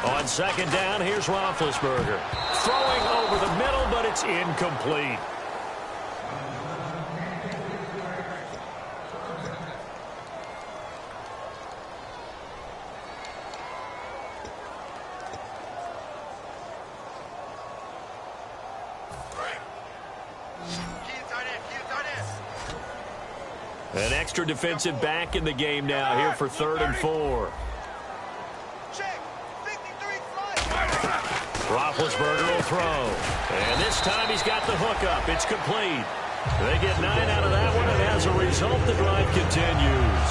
On 2nd down, here's Roethlisberger. Throwing over the middle, but it's incomplete. An extra defensive back in the game now here for 3rd and 4. Roethlisberger will throw. And this time he's got the hook up. It's complete. They get 9 out of that one, and as a result, the drive continues.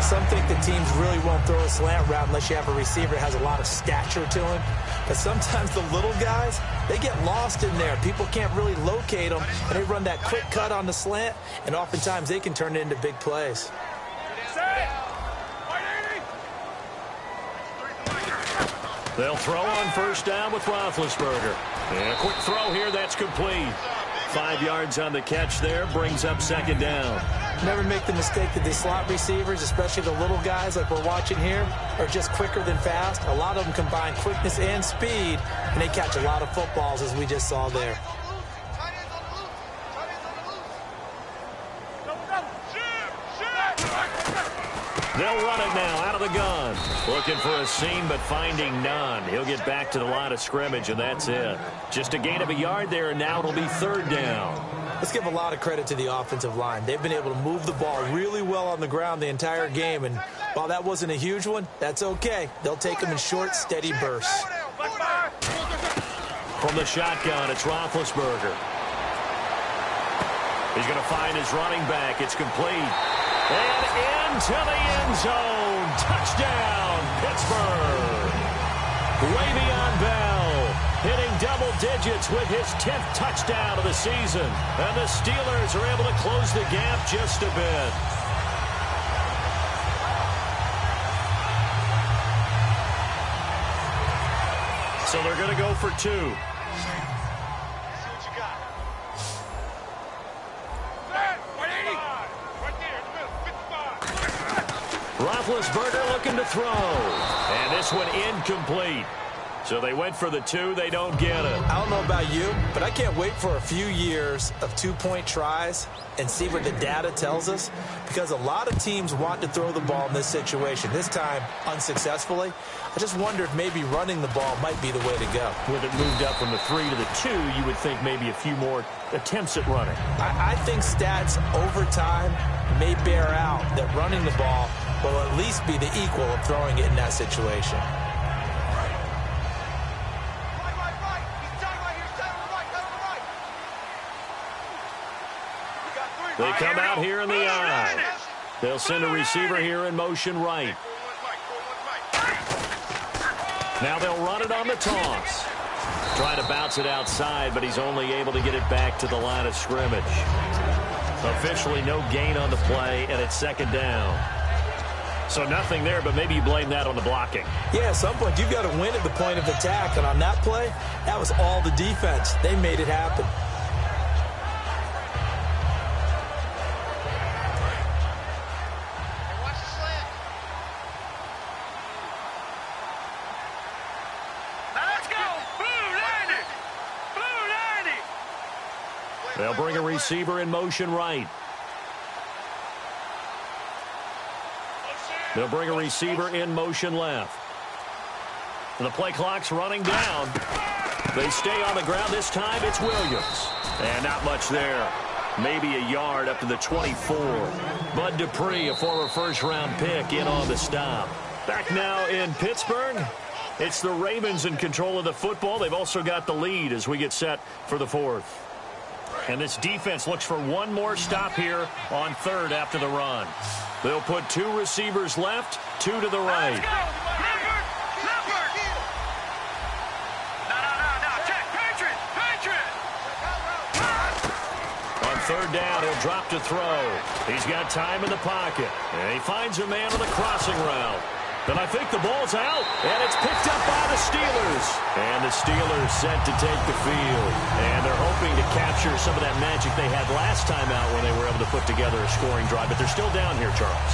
Some think that teams really won't throw a slant route unless you have a receiver that has a lot of stature to him. But sometimes the little guys, they get lost in there. People can't really locate them, and they run that quick cut on the slant, and oftentimes they can turn it into big plays. They'll throw on first down with Roethlisberger. And a quick throw here, that's complete. 5 yards on the catch there, brings up second down. Never make the mistake that the slot receivers, especially the little guys like we're watching here, are just quicker than fast. A lot of them combine quickness and speed, and they catch a lot of footballs, as we just saw there. They'll run it now out of the gun. Looking for a seam, but finding none. He'll get back to the line of scrimmage, and that's it. Just a gain of a yard there, and now it'll be third down. Let's give a lot of credit to the offensive line. They've been able to move the ball really well on the ground the entire game, and while that wasn't a huge one, that's okay. They'll take them in short, steady bursts. From the shotgun, it's Roethlisberger. He's going to find his running back. It's complete. And into the end zone. Touchdown, Pittsburgh. Le'Veon Bell hitting double digits with his 10th touchdown of the season. And the Steelers are able to close the gap just a bit. So they're going to go for two. Roethlisberger looking to throw. And this one incomplete. So they went for the two. They don't get it. I don't know about you, but I can't wait for a few years of two-point tries and see what the data tells us, because a lot of teams want to throw the ball in this situation. This time, unsuccessfully. I just wonder if maybe running the ball might be the way to go. With it moved up from the 3 to the 2, you would think maybe a few more attempts at running. I think stats over time may bear out that running the ball will at least be the equal of throwing it in that situation. They come out here in the eye. They'll send a receiver here in motion right. Now they'll run it on the toss. Trying to bounce it outside, but he's only able to get it back to the line of scrimmage. Officially no gain on the play, and it's second down. So nothing there, but maybe you blame that on the blocking. Yeah, at some point you've got to win at the point of attack, and on that play, that was all the defense. They made it happen. They'll bring a receiver in motion right. They'll bring a receiver in motion left. The play clock's running down. They stay on the ground. This time it's Williams. And not much there. Maybe a yard up to the 24. Bud Dupree, a former first-round pick, in on the stop. Back now in Pittsburgh. It's the Ravens in control of the football. They've also got the lead as we get set for the fourth. And this defense looks for one more stop here on third after the run. They'll put two receivers left, two to the right. Let's go. No. Check. Patriot. On third down, he'll drop to throw. He's got time in the pocket. And he finds a man on the crossing route. And I think the ball's out, and it's picked up by the Steelers. And the Steelers set to take the field. And they're hoping to capture some of that magic they had last time out when they were able to put together a scoring drive. But they're still down here, Charles.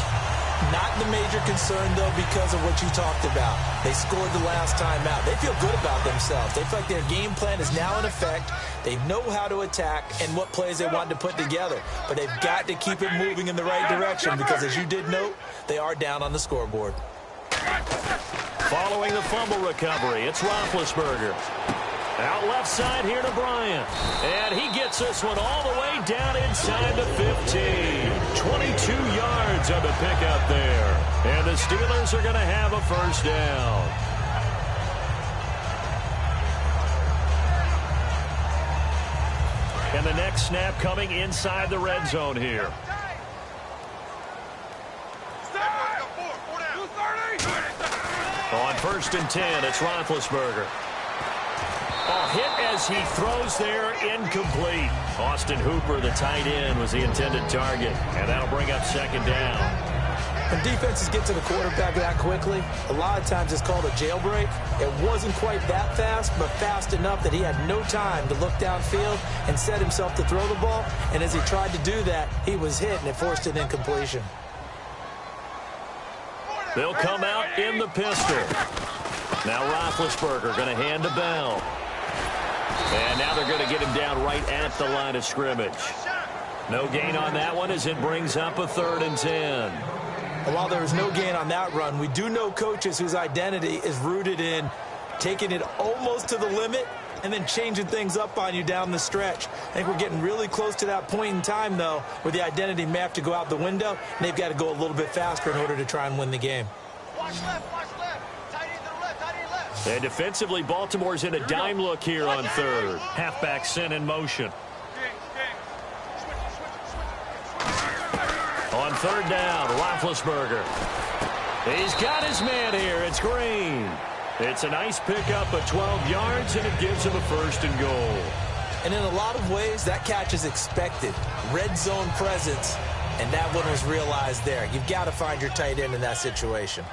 Not the major concern, though, because of what you talked about. They scored the last time out. They feel good about themselves. They feel like their game plan is now in effect. They know how to attack and what plays they want to put together. But they've got to keep it moving in the right direction because, as you did note, they are down on the scoreboard. Following the fumble recovery, it's Roethlisberger. Out left side here to Bryant. And he gets this one all the way down inside the 15. 22 yards on the pickup there. And the Steelers are going to have a first down. And the next snap coming inside the red zone here. 1st and 10. It's Roethlisberger. A hit as he throws there, incomplete. Austin Hooper, the tight end, was the intended target, and that'll bring up 2nd down. When defenses get to the quarterback that quickly, a lot of times it's called a jailbreak. It wasn't quite that fast, but fast enough that he had no time to look downfield and set himself to throw the ball. And as he tried to do that, he was hit, and it forced an incompletion. They'll come out in the pistol. Now Roethlisberger going to hand to Bell. And now they're going to get him down right at the line of scrimmage. No gain on that one as it brings up a 3rd and 10. While there was no gain on that run, we do know coaches whose identity is rooted in taking it almost to the limit and then changing things up on you down the stretch. I think we're getting really close to that point in time, though, where the identity may have to go out the window, and they've got to go a little bit faster in order to try and win the game. Watch left, watch left. Tight end to the left, tight end left. And defensively, Baltimore's in a dime look here on 3rd. Halfback sent in motion. On 3rd down, Roethlisberger. He's got his man here. It's Green. It's a nice pickup of 12 yards, and it gives him a 1st and goal. And in a lot of ways, that catch is expected. Red zone presence, and that one was realized there. You've got to find your tight end in that situation.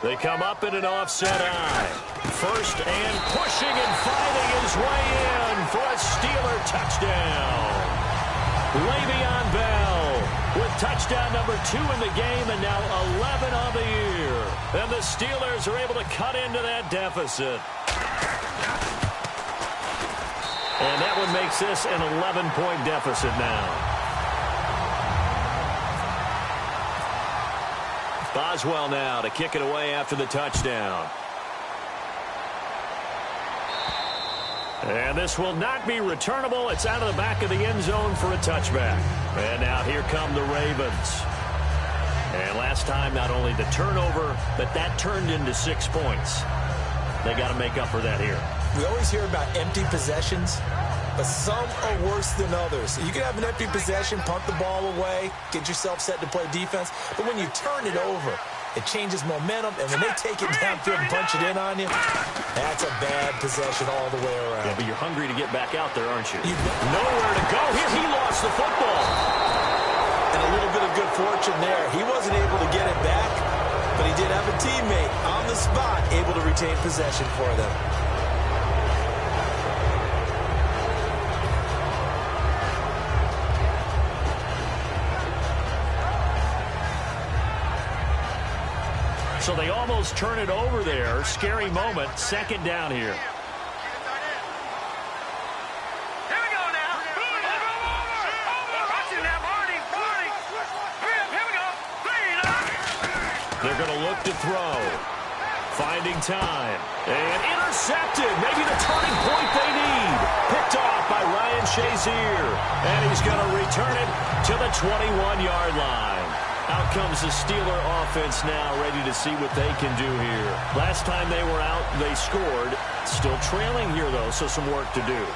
They come up in an offset eye. 1st and pushing and fighting his way in for a Steeler touchdown. Le'Veon Bell with touchdown number 2 in the game and now 11 on the year. And the Steelers are able to cut into that deficit. And that one makes this an 11-point deficit now. Boswell now to kick it away after the touchdown. And this will not be returnable. It's out of the back of the end zone for a touchback. And now here come the Ravens. And last time, not only the turnover, but that turned into 6 points. They got to make up for that here. We always hear about empty possessions, but some are worse than others. You can have an empty possession, punt the ball away, get yourself set to play defense, but when you turn it over, it changes momentum, and when they take it downfield and punch it in on you, that's a bad possession all the way around. Yeah, but you're hungry to get back out there, aren't you? Nowhere to go. Here, he lost the football. And a little bit of good fortune there. He wasn't able to get it back, but he did have a teammate on the spot able to retain possession for them. So they almost turn it over there. Scary moment. 2nd down here. Here we go now. Watch it now, Marty. Here we go. They're going to look to throw. Finding time. And intercepted. Maybe the turning point they need. Picked off by Ryan Shazier. And he's going to return it to the 21-yard line. Out comes the Steeler offense now, ready to see what they can do here. Last time they were out, they scored. Still trailing here, though, so some work to do.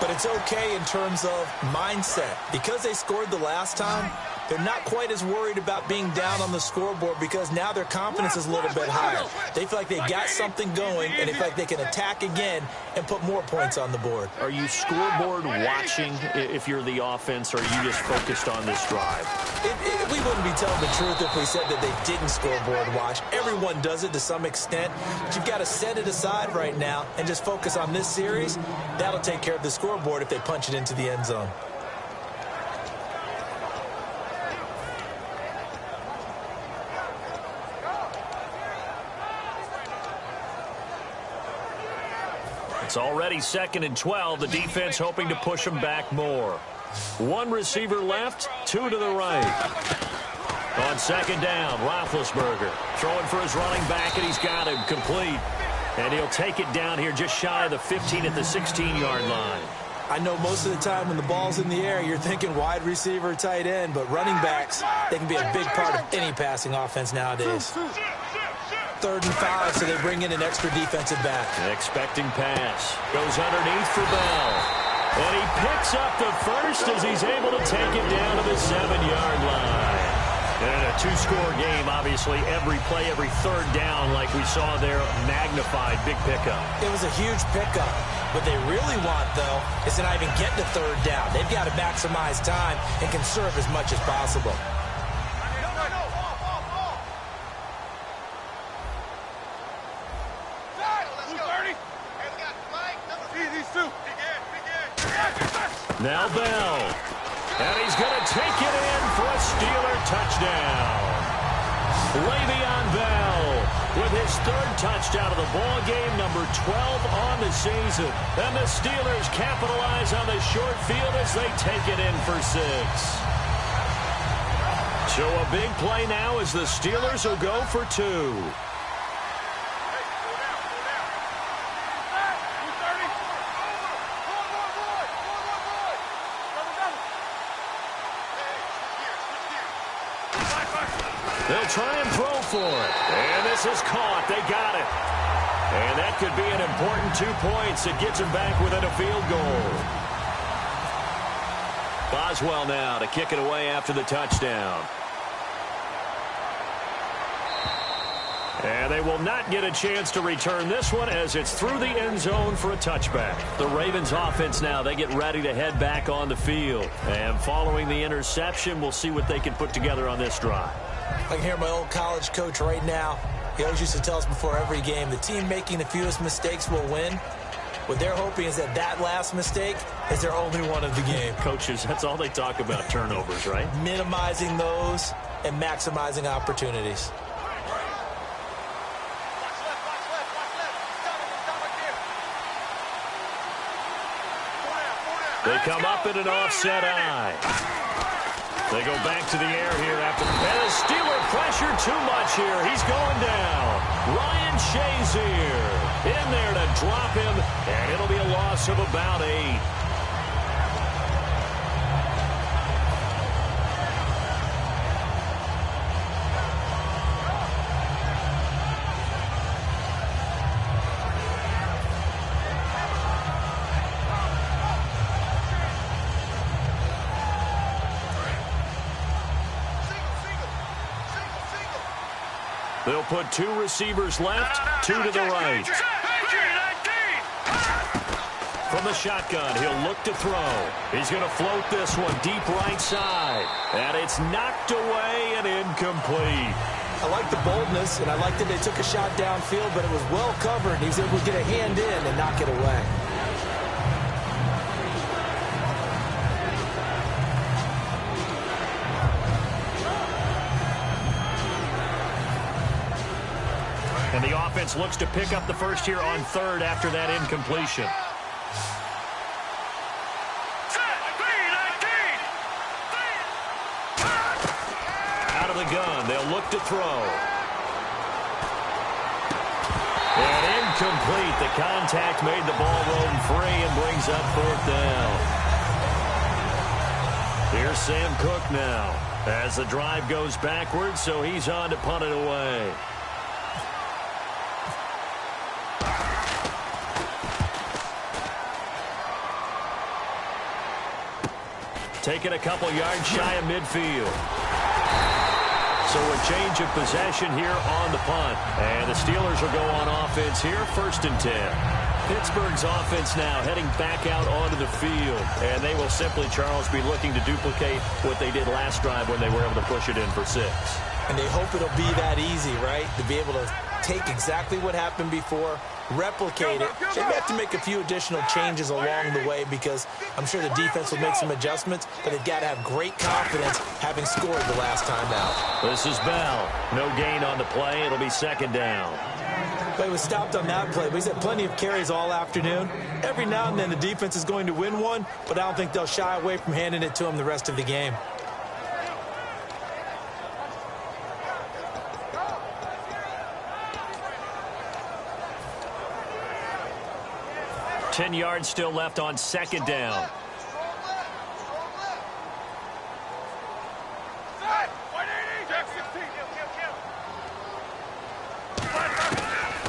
But it's okay in terms of mindset. Because they scored the last time, they're not quite as worried about being down on the scoreboard because now their confidence is a little bit higher. They feel like they've got something going, and they feel like they can attack again and put more points on the board. Are you scoreboard watching if you're the offense, or are you just focused on this drive? We wouldn't be telling the truth if we said that they didn't scoreboard watch. Everyone does it to some extent, but you've got to set it aside right now and just focus on this series. That'll take care of the scoreboard if they punch it into the end zone. It's already 2nd and 12. The defense hoping to push them back more. 1 receiver left, 2 to the right. On 2nd down, Roethlisberger throwing for his running back, and he's got him complete. And he'll take it down here just shy of the 15 at the 16-yard line. I know most of the time when the ball's in the air, you're thinking wide receiver, tight end, but running backs, they can be a big part of any passing offense nowadays. 3rd and 5, so they bring in an extra defensive back. An expecting pass. Goes underneath for Bell. And he picks up the first as he's able to take it down to the 7-yard line. And in a two-score game, obviously, every play, every third down, like we saw there, magnified, big pickup. It was a huge pickup. What they really want, though, is to not even get to third down. They've got to maximize time and conserve as much as possible. Now Bell. And he's going to take it in for a Steeler touchdown. Le'Veon Bell with his third touchdown of the ball game, number 12 on the season. And the Steelers capitalize on the short field as they take it in for 6. So a big play now as the Steelers will go for 2. They'll try and throw for it. And this is caught. They got it. And that could be an important 2 points. It gets them back within a field goal. Boswell now to kick it away after the touchdown. And they will not get a chance to return this one as it's through the end zone for a touchback. The Ravens offense now, they get ready to head back on the field. And following the interception, we'll see what they can put together on this drive. I can hear my old college coach right now. He always used to tell us before every game, the team making the fewest mistakes will win. What they're hoping is that that last mistake is their only one of the game. Coaches, that's all they talk about, turnovers, right? Minimizing those and maximizing opportunities. They come up in an offset eye. They go back to the air here after. And the Steeler pressure too much here. He's going down. Ryan Shazier in there to drop him, and it'll be a loss of about 8. They'll put 2 receivers left, 2 to the right. From the shotgun, he'll look to throw. He's going to float this one deep right side. And it's knocked away and incomplete. I like the boldness, and I like that they took a shot downfield, but it was well covered. He was able to get a hand in and knock it away. And the offense looks to pick up the first here on 3rd after that incompletion. Out of the gun, they'll look to throw. And incomplete. The contact made the ball roam free and brings up 4th down. Here's Sam Cook now as the drive goes backwards, so he's on to punt it away. Taking a couple yards shy of midfield. So a change of possession here on the punt. And the Steelers will go on offense here, 1st and 10. Pittsburgh's offense now heading back out onto the field. And they will simply, Charles, be looking to duplicate what they did last drive when they were able to push it in for 6. And they hope it'll be that easy, right? To be able to take exactly what happened before, replicate it. They have to make a few additional changes along the way because I'm sure the defense will make some adjustments, but they've got to have great confidence having scored the last time out. This is Bell. No gain on the play. It'll be 2nd down. But he was stopped on that play, but he's had plenty of carries all afternoon. Every now and then the defense is going to win one, but I don't think they'll shy away from handing it to him the rest of the game. Ten yards still left on 2nd down.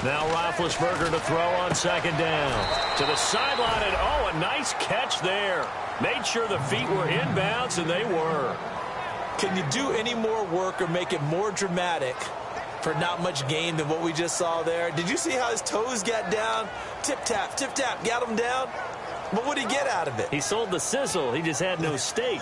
Now Roethlisberger to throw on 2nd down. To the sideline, and oh, a nice catch there. Made sure the feet were inbounds, and they were. Can you do any more work or make it more dramatic for not much gain than what we just saw there? Did you see how his toes got down? Tip-tap, got him down. But what did he get out of it? He sold the sizzle. He just had no steak.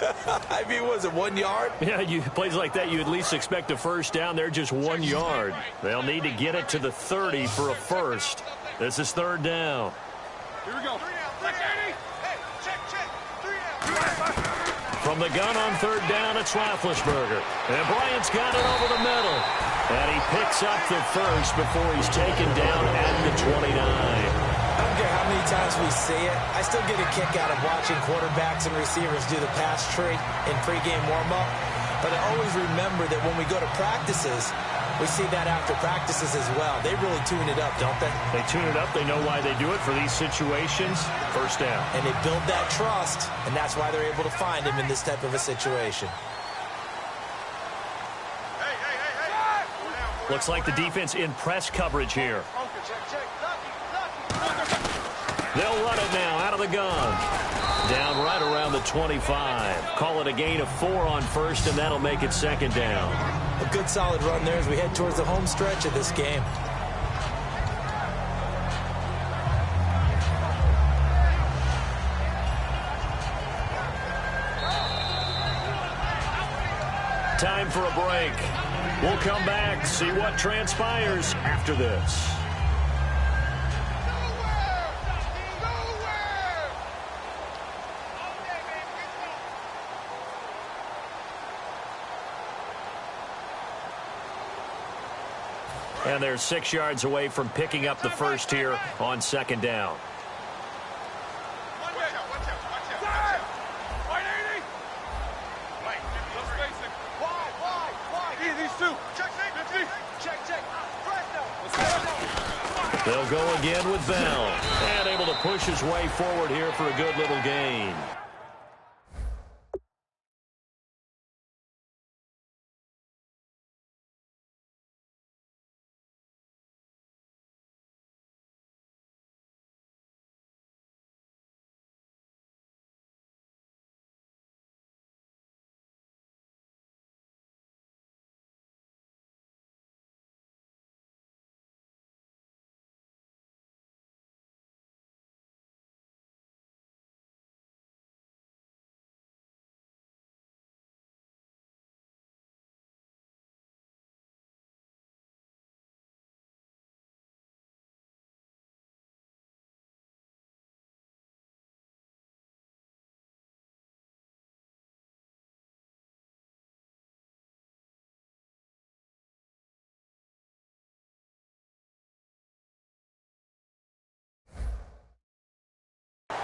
I mean, was it 1 yard? Yeah, plays like that, you at least expect a first down. They're just 1 yard. They'll need to get it to the 30 for a first. This is third down. Here we go. From the gun on third down, it's Roethlisberger. And Bryant's got it over the middle. And he picks up the first before he's taken down at the 29. I don't care how many times we see it. I still get a kick out of watching quarterbacks and receivers do the pass tree in pregame warm-up. But I always remember that when we go to practices, we see that after practices as well. They really tune it up, don't they? They tune it up. They know why they do it for these situations. First down. And they build that trust, and that's why they're able to find him in this type of a situation. Looks like the defense in press coverage here. They'll run it now out of the gun. Down right around the 25. Call it a gain of 4 on first, and that'll make it second down. A good solid run there as we head towards the home stretch of this game. Time for a break. We'll come back, see what transpires after this. And they're 6 yards away from picking up the first here on second down. They'll go again with Bell. And able to push his way forward here for a good little gain.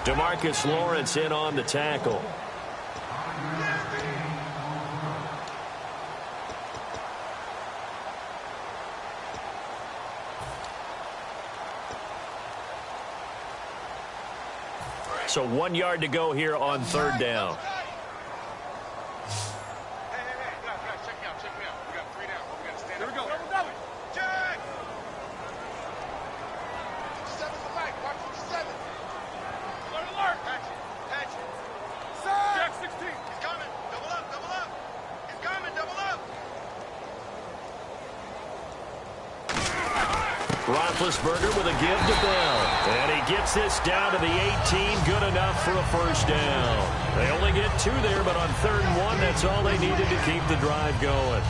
DeMarcus Lawrence in on the tackle. So 1 yard to go here on third down. Roethlisberger with a give to Bell. And he gets this down to the 18. Good enough for a first down. They only get 2 there, but on 3rd and 1, that's all they needed to keep the drive going.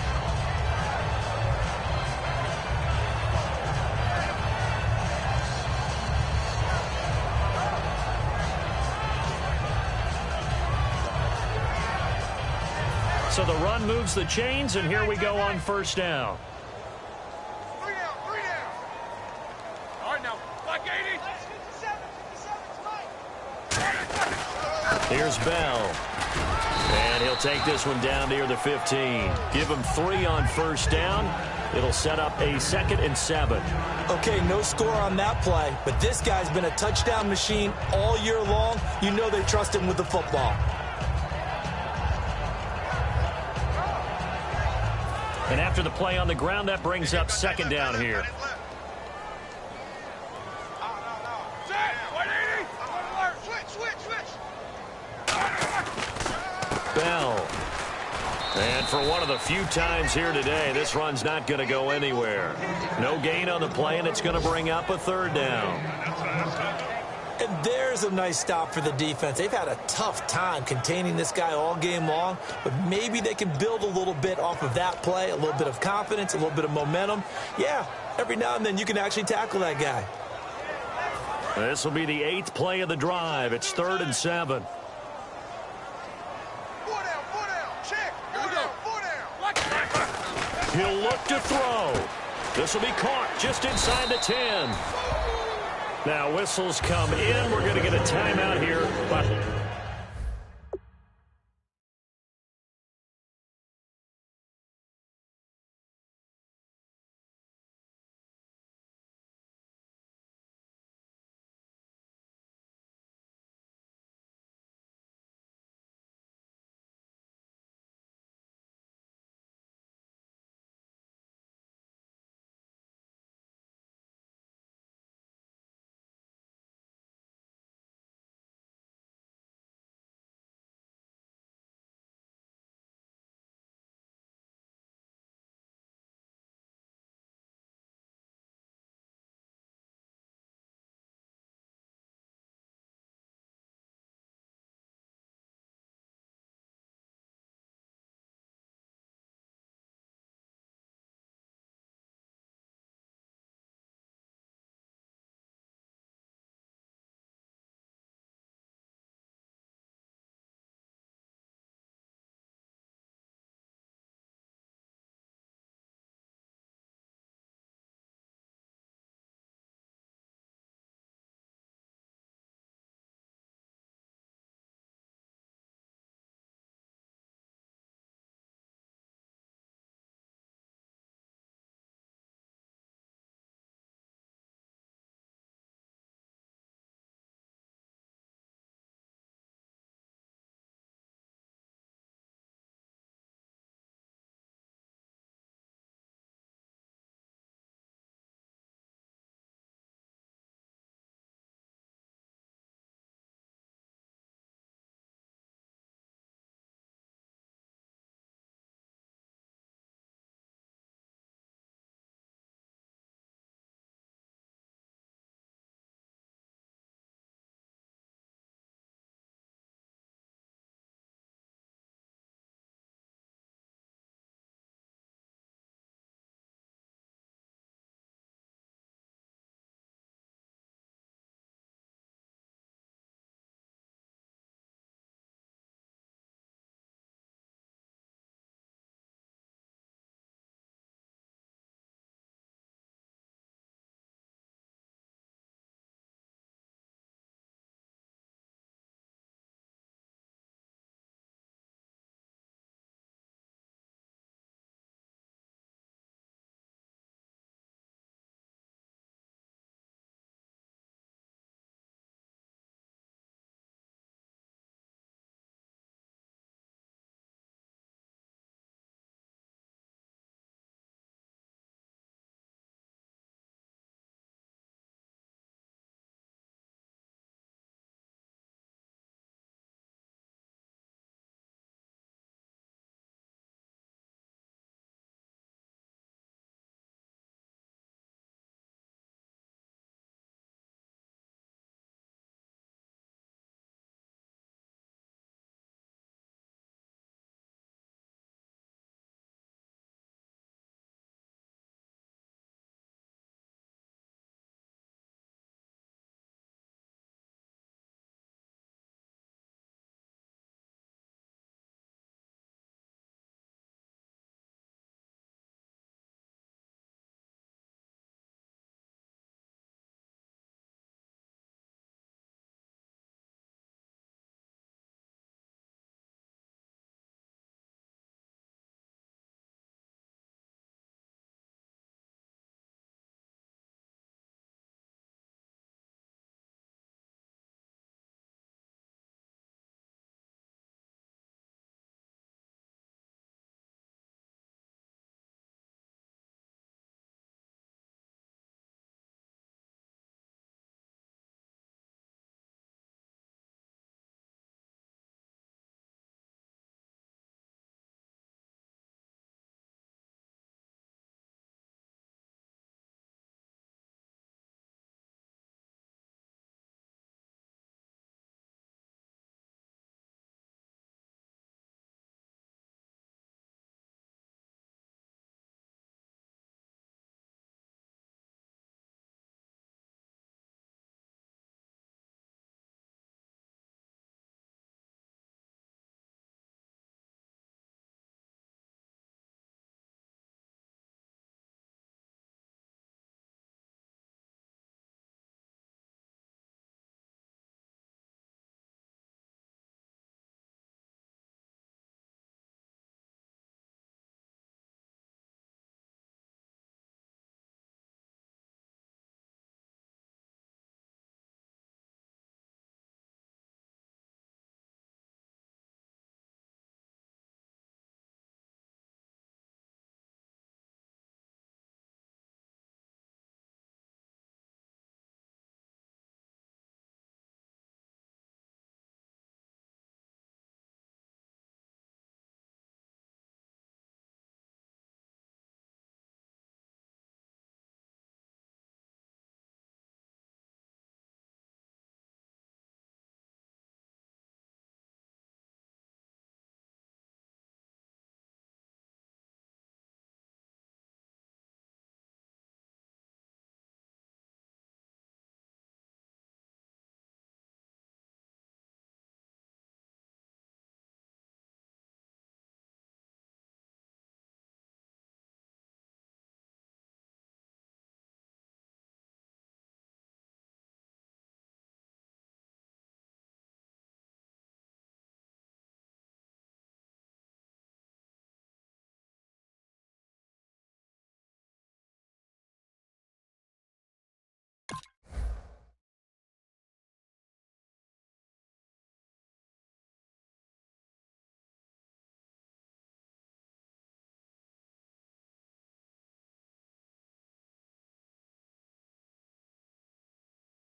So the run moves the chains, and here we go on first down. Here's Bell. And he'll take this one down near the 15. Give him 3 on first down. It'll set up a 2nd and 7. Okay, no score on that play, but this guy's been a touchdown machine all year long. You know they trust him with the football. And after the play on the ground, that brings up 2nd down here. Bell. And for one of the few times here today, this run's not going to go anywhere. No gain on the play, and it's going to bring up a third down. And there's a nice stop for the defense. They've had a tough time containing this guy all game long, but maybe they can build a little bit off of that play, a little bit of confidence, a little bit of momentum. Yeah, every now and then you can actually tackle that guy. This will be the 8th play of the drive. It's 3rd and 7. He'll look to throw. This will be caught just inside the 10. Now whistles come in. We're going to get a timeout here.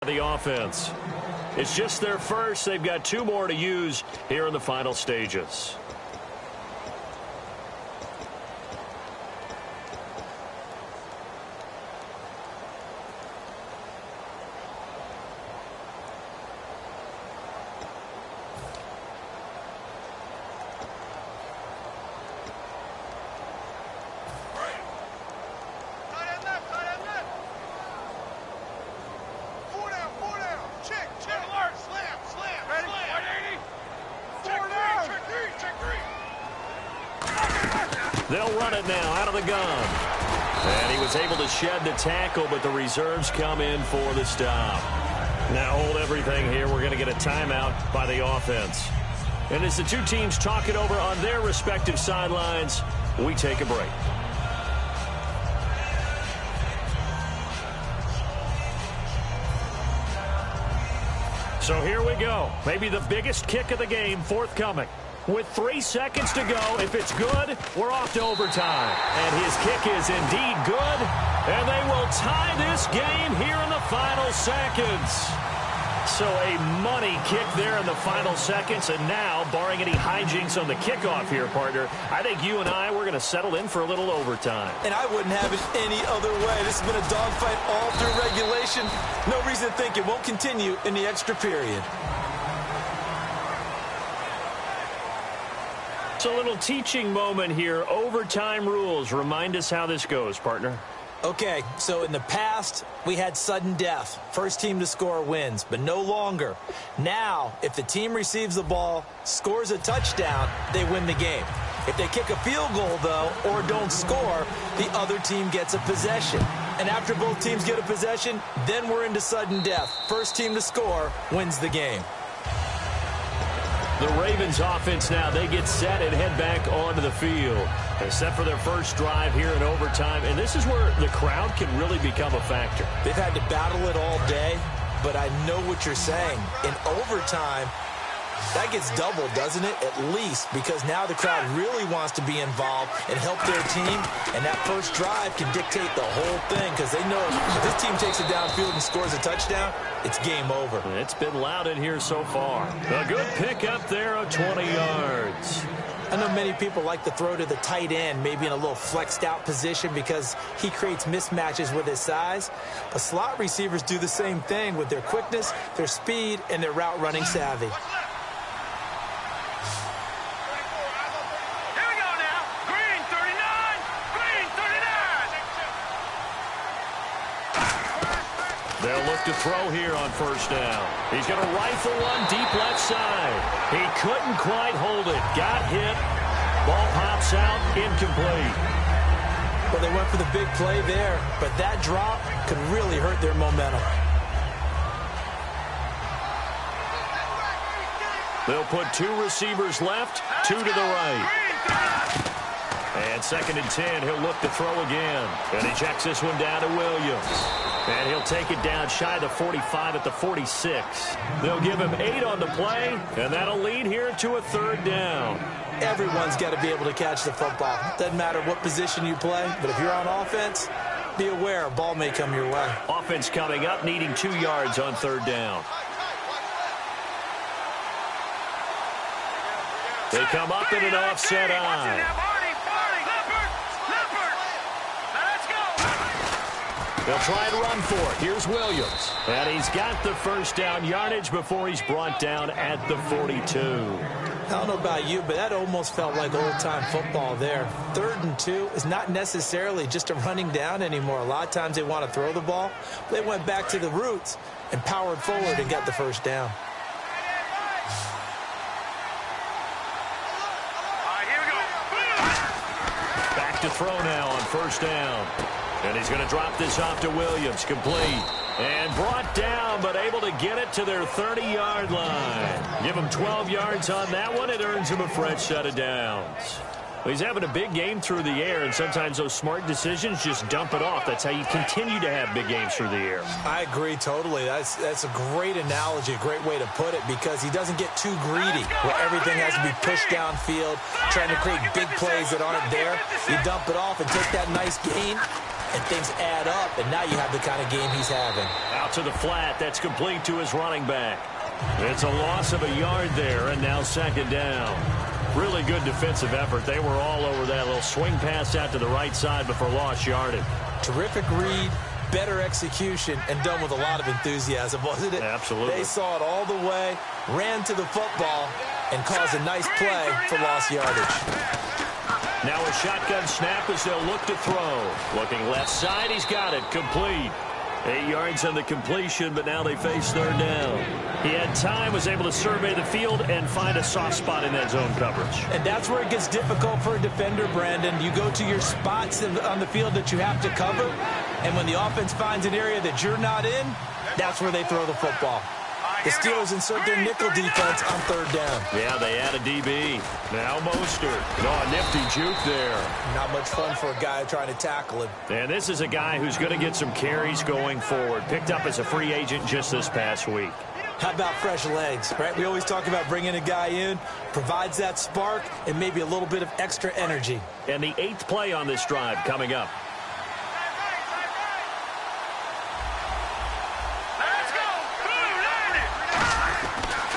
The offense. It's just their first. They've got 2 more to use here in the final stages. They'll run it now out of the gun. And he was able to shed the tackle, but the reserves come in for the stop. Now hold everything here. We're going to get a timeout by the offense. And as the 2 teams talk it over on their respective sidelines, we take a break. So here we go. Maybe the biggest kick of the game forthcoming. With 3 seconds to go, if it's good, we're off to overtime. And his kick is indeed good. And they will tie this game here in the final seconds. So a money kick there in the final seconds. And now, barring any hijinks on the kickoff here, partner, I think you and I, we're going to settle in for a little overtime. And I wouldn't have it any other way. This has been a dogfight all through regulation. No reason to think it won't continue in the extra period. It's a little teaching moment here. Overtime rules. Remind us how this goes, partner. Okay, so in the past, we had sudden death. First team to score wins, but no longer. Now, if the team receives the ball, scores a touchdown, they win the game. If they kick a field goal, though, or don't score, the other team gets a possession. And after both teams get a possession, then we're into sudden death. First team to score wins the game. The Ravens offense now, they get set and head back onto the field. They're set for their first drive here in overtime, and this is where the crowd can really become a factor. They've had to battle it all day, but I know what you're saying. In overtime, that gets doubled, doesn't it? At least, because now the crowd really wants to be involved and help their team, and that first drive can dictate the whole thing because they know if this team takes it downfield and scores a touchdown, it's game over. It's been loud in here so far. A good pick up there of 20 yards. I know many people like to throw to the tight end, maybe in a little flexed out position because he creates mismatches with his size. But slot receivers do the same thing with their quickness, their speed, and their route running savvy. They'll look to throw here on first down. He's going to rifle one deep left side. He couldn't quite hold it. Got hit. Ball pops out. Incomplete. Well, they went for the big play there, but that drop could really hurt their momentum. They'll put 2 receivers left, 2 to the right. And 2nd and 10, he'll look to throw again. And he checks this one down to Williams. And he'll take it down shy of the 45 at the 46. They'll give him 8 on the play, and that'll lead here to a 3rd down. Everyone's got to be able to catch the football. Doesn't matter what position you play, but if you're on offense, be aware a ball may come your way. Offense coming up, needing 2 yards on 3rd down. They come up in an offset eye. They'll try and run for it. Here's Williams. And he's got the first down yardage before he's brought down at the 42. I don't know about you, but that almost felt like old-time football there. 3rd and 2 is not necessarily just a running down anymore. A lot of times they want to throw the ball. They went back to the roots and powered forward and got the first down. Back to throw now on first down. And he's going to drop this off to Williams. Complete. And brought down, but able to get it to their 30-yard line. Give him 12 yards on that one. It earns him a fresh set of downs. Well, he's having a big game through the air, and sometimes those smart decisions just dump it off. That's how you continue to have big games through the air. I agree totally. That's a great analogy, a great way to put it, because he doesn't get too greedy where everything has to be pushed downfield, trying to create big plays that aren't there. You dump it off and take that nice gain, and things add up, and now you have the kind of game he's having. Out to the flat. That's complete to his running back. It's a loss of a yard there, and now second down. Really good defensive effort. They were all over that little swing pass out to the right side before lost yardage. Terrific read, better execution, and done with a lot of enthusiasm, wasn't it? Absolutely. They saw it all the way, ran to the football, and caused a nice play for lost yardage. Now a shotgun snap as they'll look to throw. Looking left side, he's got it. Complete. 8 yards on the completion, but now they face third down. He had time, was able to survey the field and find a soft spot in that zone coverage. And that's where it gets difficult for a defender, Brandon. You go to your spots on the field that you have to cover, and when the offense finds an area that you're not in, that's where they throw the football. The Steelers insert their nickel defense on third down. Yeah, they add a DB. Now Mostert. No, a nifty juke there. Not much fun for a guy trying to tackle him. And this is a guy who's going to get some carries going forward. Picked up as a free agent just this past week. How about fresh legs, right? We always talk about bringing a guy in, provides that spark, and maybe a little bit of extra energy. And the 8th play on this drive coming up.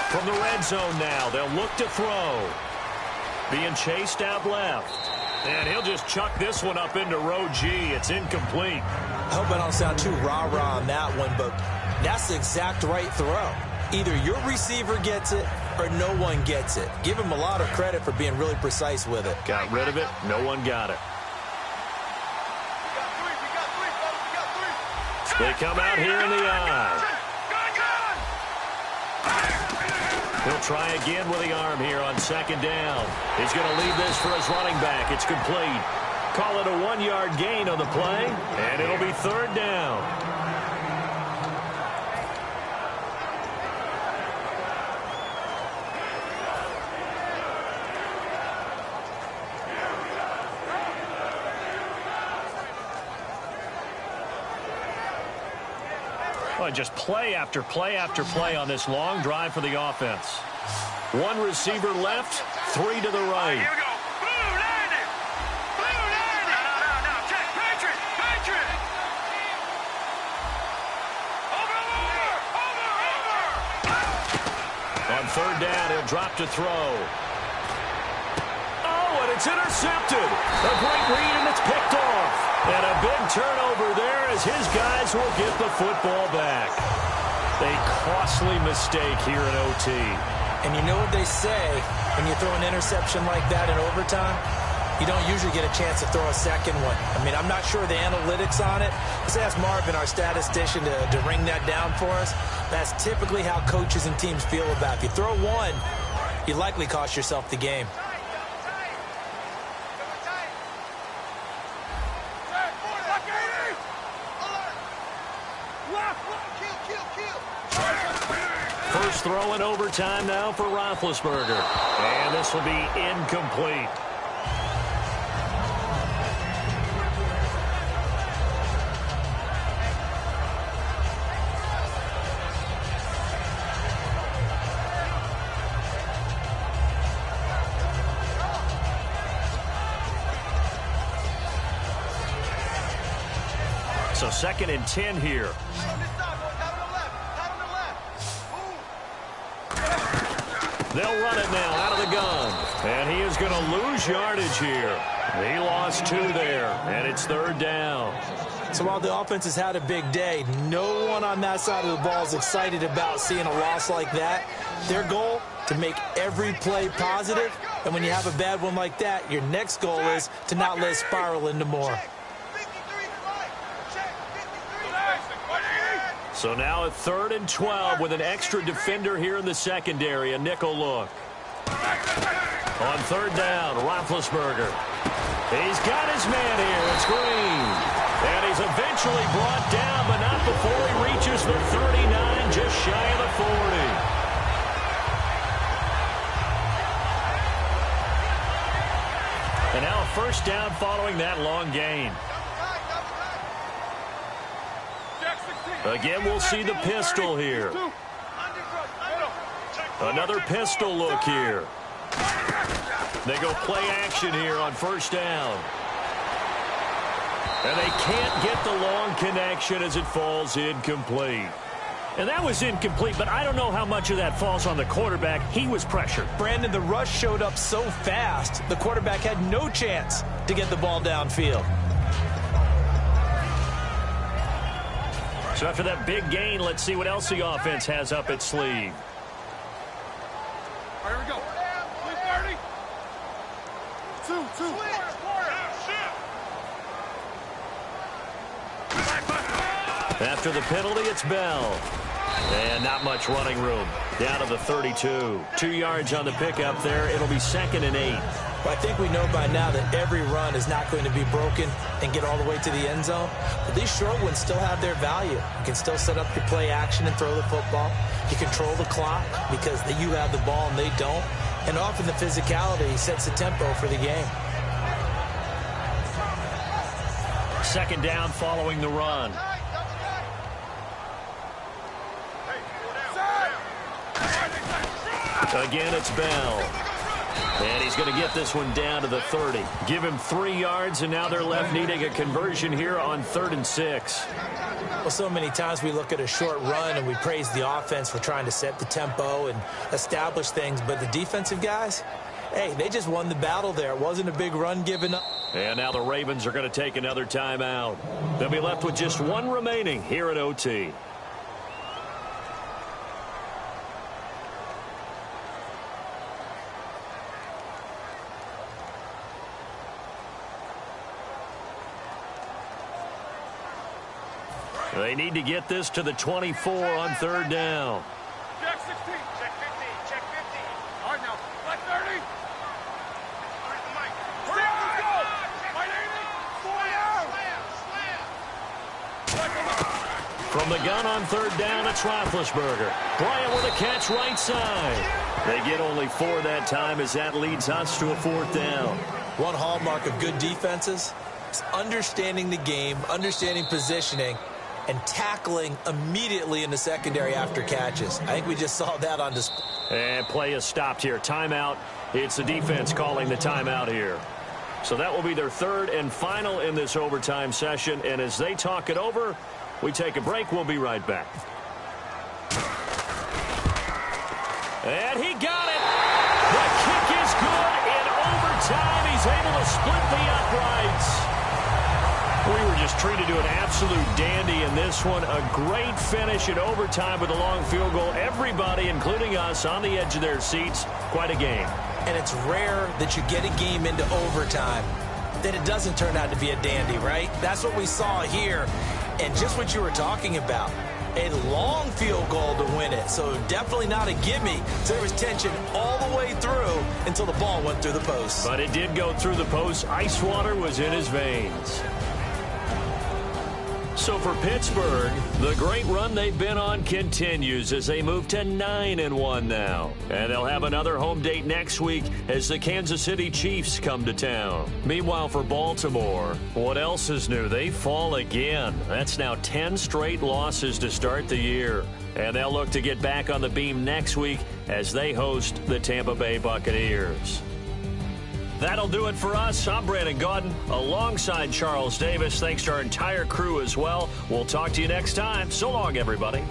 From the red zone now, they'll look to throw. Being chased out left. And he'll just chuck this one up into row G. It's incomplete. I hope I don't sound too rah-rah on that one, but that's the exact right throw. Either your receiver gets it or no one gets it. Give him a lot of credit for being really precise with it. Got rid of it. No one got it. They come out here in the eye. He'll try again with the arm here on second down. He's going to leave this for his running back. It's complete. Call it a 1-yard gain on the play, and it'll be third down. Well, just play after play after play on this long drive for the offense. 1 receiver left, 3 to the right. Here we go. Blue landed. Blue landed. No. Check. Patriot. Over. On third down, he'll drop to throw. Oh, and it's intercepted. A great read, and it's picked off. And a big turnover there as his guys will get the football back. A costly mistake here in OT. And you know what they say, when you throw an interception like that in overtime, you don't usually get a chance to throw a second one. I mean, I'm not sure the analytics on it. Let's ask Marvin, our statistician, to ring that down for us. That's typically how coaches and teams feel about it. If you throw one, you likely cost yourself the game. First throw in overtime now for Roethlisberger. And this will be incomplete. So 2nd and 10 here. They'll run it now out of the gun. And he is going to lose yardage here. He lost 2 there, and it's third down. So while the offense has had a big day, no one on that side of the ball is excited about seeing a loss like that. Their goal, to make every play positive. And when you have a bad one like that, your next goal is to not let it spiral into more. So now at 3rd and 12 with an extra defender here in the secondary, a nickel look. On third down, Roethlisberger. He's got his man here. It's Green. And he's eventually brought down, but not before he reaches the 39, just shy of the 40. And first down following that long gain. Again, we'll see the pistol here. Another pistol look here. They go play action here on first down. And they can't get the long connection as it falls incomplete. And that was incomplete, but I don't know how much of that falls on the quarterback. He was pressured. Brandon, the rush showed up so fast, the quarterback had no chance to get the ball downfield. So after that big gain, let's see what else the offense has up its sleeve. All right, here we go. 2-30. 2-2. After the penalty, it's Bell. And not much running room. Down to the 32. 2 yards on the pickup there. It'll be 2nd and 8. Well, I think we know by now that every run is not going to be broken and get all the way to the end zone. But these short ones still have their value. You can still set up your play action and throw the football. You control the clock because you have the ball and they don't. And often the physicality sets the tempo for the game. 2nd down following the run. Again, it's Bell. And he's going to get this one down to the 30. Give him 3 yards, and now they're left needing a conversion here on 3rd and 6. Well, so many times we look at a short run and we praise the offense for trying to set the tempo and establish things. But the defensive guys, hey, they just won the battle there. It wasn't a big run given up. And now the Ravens are going to take another timeout. They'll be left with just 1 remaining here at OT. They need to get this to the 24 on 3rd down. Check 16. Check 15. Check 15. All right, now. Flat 30. Where's the mic? Hurry up, let's go. Right, 80. 4 down. From the gun on 3rd down, it's Roethlisberger. Bryant with a catch right side. They get only 4 that time as that leads us to a 4th down. One hallmark of good defenses is understanding the game, understanding positioning, and tackling immediately in the secondary after catches. I think we just saw that on display. And play is stopped here. Timeout. It's the defense calling the timeout here. So that will be their 3rd and final in this overtime session. And as they talk it over, we take a break. We'll be right back. And he got it. The kick is good in overtime. He's able to split the uprights. We were just treated to an absolute dandy in this one. A great finish in overtime with a long field goal. Everybody, including us, on the edge of their seats. Quite a game. And it's rare that you get a game into overtime that it doesn't turn out to be a dandy, right? That's what we saw here. And just what you were talking about, a long field goal to win it. So definitely not a gimme. So there was tension all the way through until the ball went through the post. But it did go through the post. Ice water was in his veins. So for Pittsburgh, the great run they've been on continues as they move to 9-1 now. And they'll have another home date next week as the Kansas City Chiefs come to town. Meanwhile, for Baltimore, what else is new? They fall again. That's now 10 straight losses to start the year. And they'll look to get back on the beam next week as they host the Tampa Bay Buccaneers. That'll do it for us. I'm Brandon Gaudin alongside Charles Davis. Thanks to our entire crew as well. We'll talk to you next time. So long, everybody.